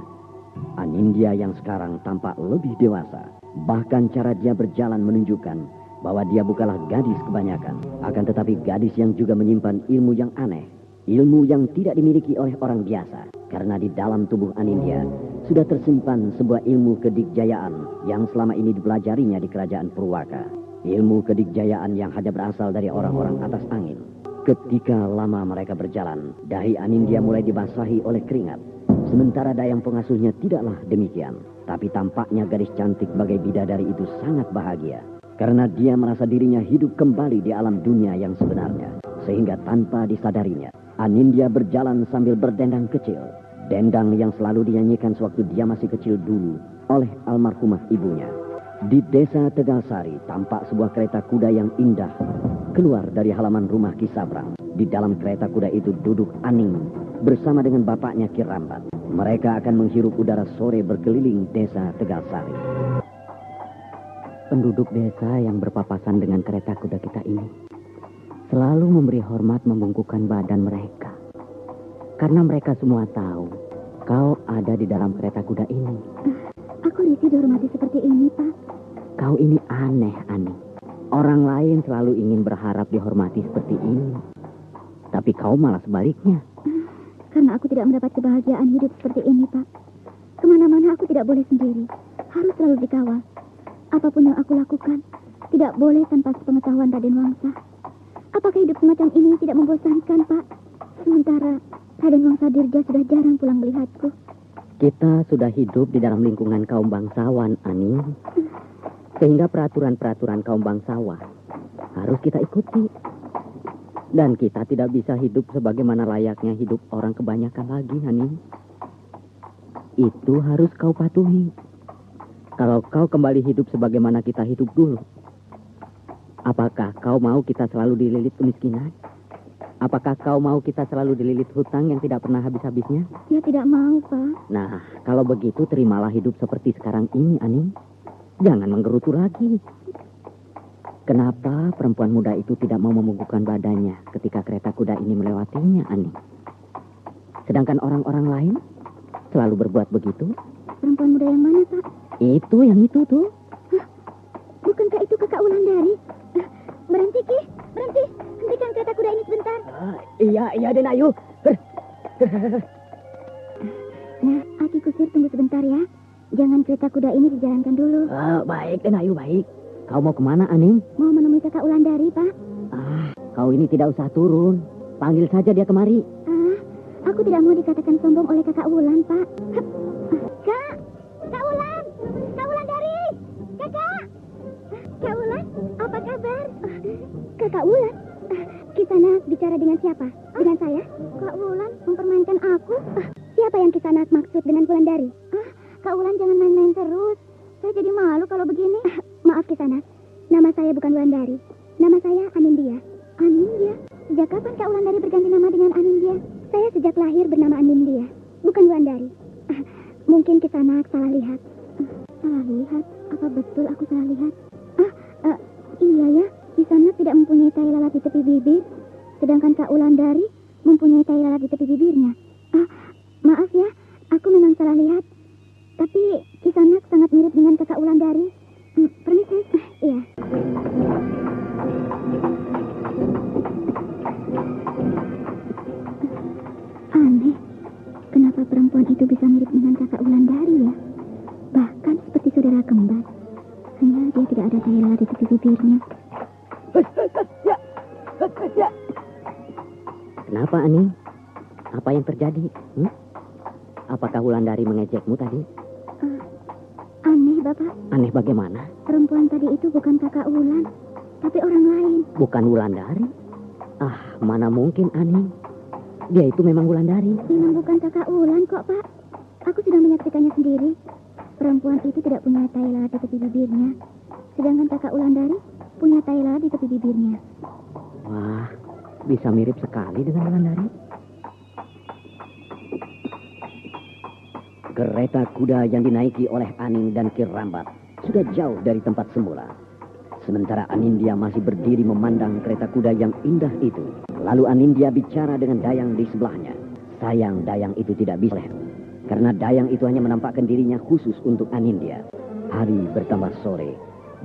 Anindya yang sekarang tampak lebih dewasa. Bahkan cara dia berjalan menunjukkan bahwa dia bukanlah gadis kebanyakan. Akan tetapi gadis yang juga menyimpan ilmu yang aneh. Ilmu yang tidak dimiliki oleh orang biasa. Karena di dalam tubuh Anindya sudah tersimpan sebuah ilmu kedikjayaan yang selama ini dipelajarinya di kerajaan Purwaka. Ilmu kedikjayaan yang hanya berasal dari orang-orang atas angin. Ketika lama mereka berjalan, dahi Anindya mulai dibasahi oleh keringat. Sementara Dayang pengasuhnya tidaklah demikian. Tapi tampaknya gadis cantik bagai bidadari itu sangat bahagia. Karena dia merasa dirinya hidup kembali di alam dunia yang sebenarnya. Sehingga tanpa disadarinya, Anindya berjalan sambil berdendang kecil. Dendang yang selalu dinyanyikan sewaktu dia masih kecil dulu oleh almarhumah ibunya. Di desa Tegalsari tampak sebuah kereta kuda yang indah keluar dari halaman rumah Ki Sabrang. Di dalam kereta kuda itu duduk Aning bersama dengan bapaknya Ki Rambat. Mereka akan menghirup udara sore berkeliling desa Tegalsari. Penduduk desa yang berpapasan dengan kereta kuda kita ini selalu memberi hormat membungkukkan badan mereka. Karena mereka semua tahu kau ada di dalam kereta kuda ini. Aku risih dihormati seperti ini, Pak. Kau ini aneh, Ani. Orang lain selalu ingin berharap dihormati seperti ini. Tapi kau malah sebaliknya. Karena aku tidak mendapat kebahagiaan hidup seperti ini, Pak. Kemana-mana aku tidak boleh sendiri. Harus selalu dikawal. Apapun yang aku lakukan, tidak boleh tanpa sepengetahuan Raden Wangsa. Apakah hidup semacam ini tidak membosankan, Pak? Sementara Raden Wangsa Dirja sudah jarang pulang melihatku. Kita sudah hidup di dalam lingkungan kaum bangsawan, Ani. Sehingga peraturan-peraturan kaum bangsawan harus kita ikuti. Dan kita tidak bisa hidup sebagaimana layaknya hidup orang kebanyakan lagi, Ani. Itu harus kau patuhi. Kalau kau kembali hidup sebagaimana kita hidup dulu, apakah kau mau kita selalu dililit kemiskinan? Apakah kau mau kita selalu dililit hutang yang tidak pernah habis-habisnya? Ya tidak mau, Pak. Nah, kalau begitu terimalah hidup seperti sekarang ini, Ani. Jangan menggerutu lagi. Kenapa perempuan muda itu tidak mau membungkukkan badannya ketika kereta kuda ini melewatinya, Ani? Sedangkan orang-orang lain selalu berbuat begitu. Perempuan muda yang mana, Pak? Itu, yang itu tuh. Hah? Bukankah itu kakak Wulandari? Berhenti, Ki. Berhenti. Hentikan kereta kuda ini sebentar. Iya, Den Ayu. Nah, Aki Kusir tunggu sebentar ya. Jangan kereta kuda ini dijalankan dulu. Baik, Den Ayu, baik. Kau mau kemana, Aning? Mau menemui kakak Wulandari, Pak. Kau ini tidak usah turun. Panggil saja dia kemari. Aku tidak mau dikatakan sombong oleh kakak Wulan, Pak. Kak! Kak Wulan! Kak Wulandari! Kakak! Kak Wulan. Kisanak bicara dengan siapa? Dengan saya? Kak Wulan mempermainkan aku? Siapa yang Kisanak maksud dengan Wulandari? Kak Wulan jangan main-main terus. Saya jadi malu kalau begini. Maaf Kisanak, nama saya bukan Wulandari. Nama saya Anindya. Anindya? Sejak kapan Kak Wulandari berganti nama dengan Anindya? Saya sejak lahir bernama Anindya, bukan Wulandari. Mungkin Kisanak salah lihat. Salah lihat? Apa betul aku salah lihat? Iya ya, Kisanak tidak mempunyai tai lalat di tepi bibir, sedangkan Kak Wulandari mempunyai tai lalat di tepi bibirnya. Maaf ya, aku memang salah lihat. Tapi Kisanak sangat mirip dengan Kakak Wulandari. Permisi. Iya. Aneh, kenapa perempuan itu bisa mirip dengan Kakak Wulandari ya? Bahkan seperti saudara kembar. Hanya dia tidak ada tai lalat di tepi bibirnya. Kenapa, Ani? Apa yang terjadi? Apakah Wulandari mengejekmu tadi? Aneh, Bapak. Aneh bagaimana? Perempuan tadi itu bukan Kakak Wulan, tapi orang lain. Bukan Wulandari? Mana mungkin, Ani? Dia itu memang Wulandari. Memang bukan Kakak Wulan kok, Pak. Aku sudah menyaksikannya sendiri. Perempuan itu tidak punya tai lalat di tepi bibirnya. Sedangkan Kakak Wulandari punya tai lalat di tepi bibirnya. Wah, bisa mirip sekali dengan Wulandari. Kereta kuda yang dinaiki oleh Aning dan Ki Rambat sudah jauh dari tempat semula. Sementara Anindya masih berdiri memandang kereta kuda yang indah itu. Lalu Anindya bicara dengan Dayang di sebelahnya. Sayang Dayang itu tidak bisa, karena Dayang itu hanya menampakkan dirinya khusus untuk Anindya. Hari bertambah sore,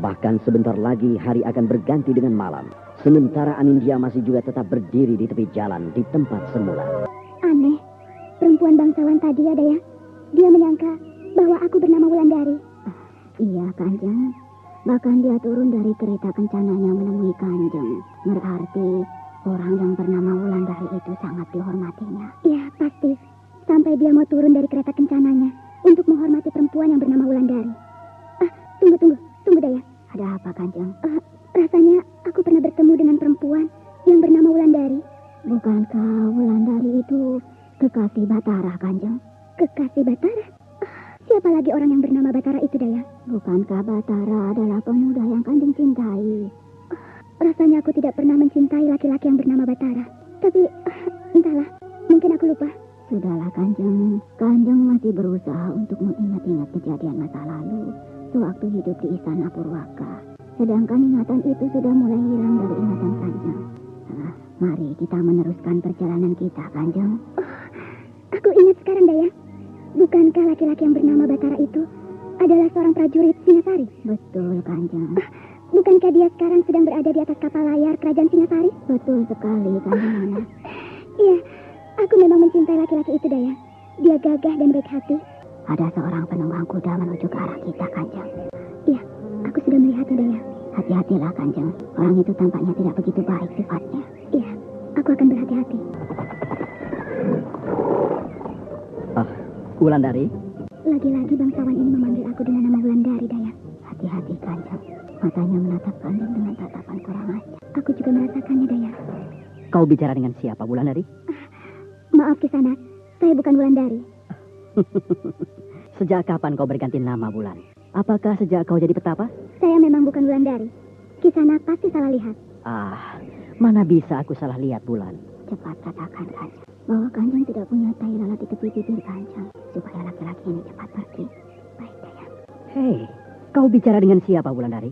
bahkan sebentar lagi hari akan berganti dengan malam. Sementara Anindya masih juga tetap berdiri di tepi jalan di tempat semula. Aneh, perempuan bangsawan tadi ada ya? Dia menyangka bahwa aku bernama Wulandari. Iya, Kanjeng. Bahkan dia turun dari kereta kencananya menemui Kanjeng. Berarti orang yang bernama Wulandari itu sangat dihormatinya. Iya, pasti. Sampai dia mau turun dari kereta kencananya untuk menghormati perempuan yang bernama Wulandari. Tunggu Daya. Ada apa, Kanjeng? Rasanya aku pernah bertemu dengan perempuan yang bernama Wulandari. Bukankah Wulandari itu kekasih Batara, Kanjeng? Kekasih Batara? Siapa lagi orang yang bernama Batara itu, Daya? Bukankah Batara adalah pemuda yang Kanjeng cintai? Rasanya aku tidak pernah mencintai laki-laki yang bernama Batara. Tapi, entahlah, mungkin aku lupa. Sudahlah, Kanjeng. Kanjeng masih berusaha untuk mengingat-ingat kejadian masa lalu sewaktu hidup di Istana Purwaka. Sedangkan ingatan itu sudah mulai hilang dari ingatan Kanjeng. Mari kita meneruskan perjalanan kita, Kanjeng. Aku ingat sekarang, Daya. Bukankah laki-laki yang bernama Batara itu adalah seorang prajurit Singasari? Betul, Kanjeng. Bukankah dia sekarang sedang berada di atas kapal layar kerajaan Singasari? Betul sekali, Kanjeng Nana. Iya, aku memang mencintai laki-laki itu, Daya. Dia gagah dan baik hati. Ada seorang penunggang kuda menuju ke arah kita, Kanjeng. Iya, aku sudah melihatnya, Daya. Hati-hatilah, Kanjeng. Orang itu tampaknya tidak begitu baik sifatnya. Iya, aku akan berhati-hati. Wulandari? Lagi-lagi bangsawan ini memanggil aku dengan nama Wulandari, Daya. Hati-hati, Kanjeng. Matanya menatap Kanjeng dengan tatapan kurang ajar. Aku juga merasakannya, Daya. Kau bicara dengan siapa, Wulandari? Maaf, Kisanak. Saya bukan Wulandari. Sejak kapan kau berganti nama, Wulan? Apakah sejak kau jadi petapa? Saya memang bukan Wulandari. Kisanak pasti salah lihat. Mana bisa aku salah lihat, Wulan? Cepat katakan, Kanjeng, bahwa Kanjeng tidak punya tai lalat di tepi bibir Kanjeng, supaya laki-laki ini cepat pergi. Baik, Daya. Hei, kau bicara dengan siapa, Wulandari?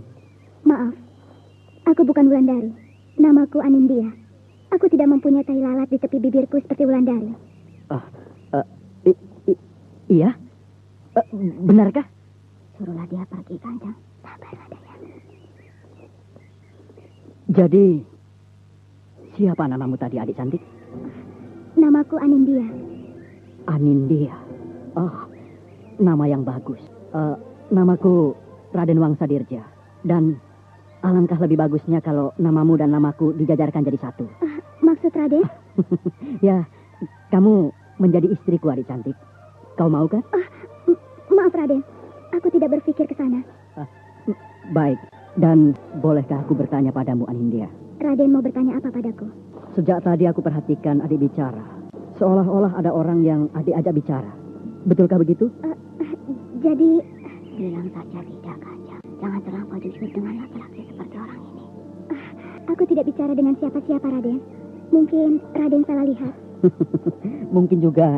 Maaf, aku bukan Wulandari. Namaku Anindya. Aku tidak mempunyai tai lalat di tepi bibirku seperti Wulandari. Iya? Benarkah? Suruhlah dia pergi, Kanjeng. Sabarlah, Daya. Jadi, siapa namamu tadi, adik cantik? Namaku Anindya. Anindya? Nama yang bagus. Namaku Raden Wangsadirja. Dan alangkah lebih bagusnya kalau namamu dan namaku dijajarkan jadi satu. Maksud Raden? Ya, kamu menjadi istriku, adik cantik. Kau mau kan? Maaf, Raden. Aku tidak berpikir ke sana. Baik. Dan bolehkah aku bertanya padamu, Anindya? Raden mau bertanya apa padaku? Sejak tadi aku perhatikan adik bicara. Seolah-olah ada orang yang adik ajak bicara. Betulkah begitu? Jadi... Bilang saja tidak, Kanjeng. Jangan terlampau jujur dengan laki-laki seperti orang ini. Aku tidak bicara dengan siapa-siapa, Raden. Mungkin Raden salah lihat. Mungkin juga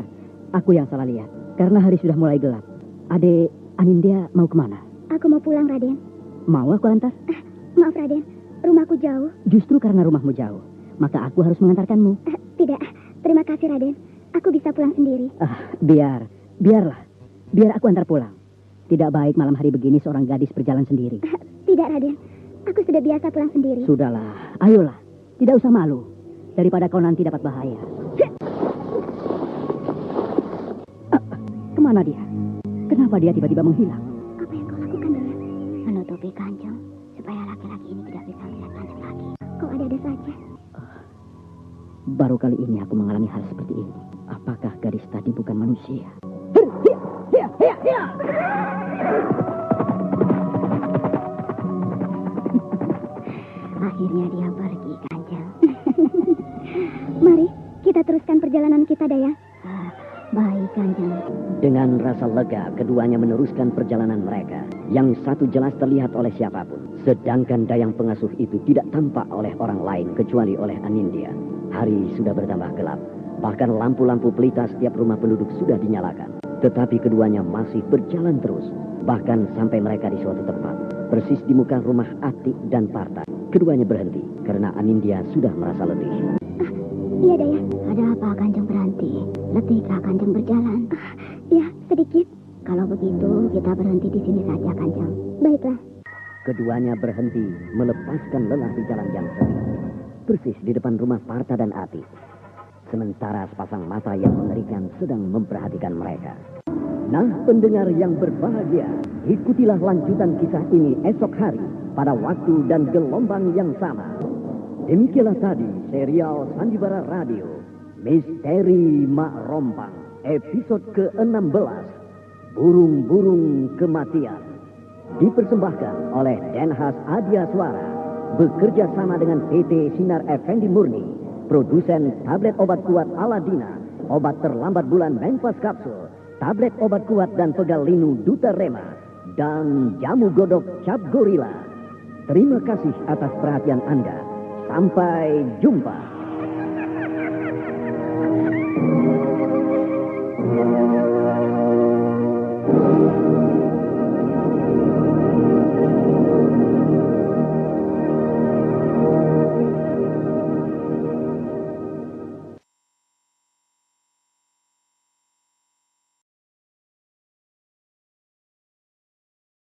aku yang salah lihat. Karena hari sudah mulai gelap. Adik Anindya mau kemana? Aku mau pulang, Raden. Mau aku antar? Maaf, Raden. Rumahku jauh. Justru karena rumahmu jauh, maka aku harus mengantarkanmu. Tidak. Terima kasih, Raden. Aku bisa pulang sendiri. Biarlah. Biar aku antar pulang. Tidak baik malam hari begini seorang gadis berjalan sendiri. Tidak, Raden. Aku sudah biasa pulang sendiri. Sudahlah, ayolah. Tidak usah malu. Daripada kau nanti dapat bahaya. Kemana dia? Kenapa dia tiba-tiba menghilang? Apa yang kau lakukan, Daya? Menutupi Kanjeng, supaya laki-laki ini tidak bisa melihat Kanjeng lagi. Kau ada-ada saja. Baru kali ini aku mengalami hal seperti ini. Apakah gadis tadi bukan manusia? Akhirnya dia pergi, Kanjeng. Mari, kita teruskan perjalanan kita, Daya. Baik, Kanjeng. Dengan rasa lega, keduanya meneruskan perjalanan mereka. Yang satu jelas terlihat oleh siapapun. Sedangkan Dayang pengasuh itu tidak tampak oleh orang lain kecuali oleh Anindya. Hari sudah bertambah gelap. Bahkan lampu-lampu pelita setiap rumah penduduk sudah dinyalakan. Tetapi keduanya masih berjalan terus. Bahkan sampai mereka di suatu tempat. Persis di muka rumah Atik dan Parta. Keduanya berhenti karena Anindya sudah merasa letih. Iya, Daya. Ada apa Kanjeng berhenti? Letihkah Kanjeng berjalan? Ya, sedikit. Kalau begitu, kita berhenti di sini saja, Kanjeng. Baiklah. Keduanya berhenti melepaskan lelah di jalan yang sepi. Persis di depan rumah Parta dan Atik. Sementara sepasang mata yang mengerikan sedang memperhatikan mereka. Nah, pendengar yang berbahagia, ikutilah lanjutan kisah ini esok hari pada waktu dan gelombang yang sama. Demikianlah tadi serial Sandiwara Radio Misteri Mak Rompang episode ke-16 Burung-Burung Kematian, dipersembahkan oleh Denhas Adia Suara bekerja sama dengan PT Sinar Effendi Murni, produsen tablet obat kuat Aladina, obat terlambat bulan Menpas Kapsul, tablet obat kuat dan pegal linu Duta Rema, dan jamu godok Cap Gorilla. Terima kasih atas perhatian Anda. Sampai jumpa.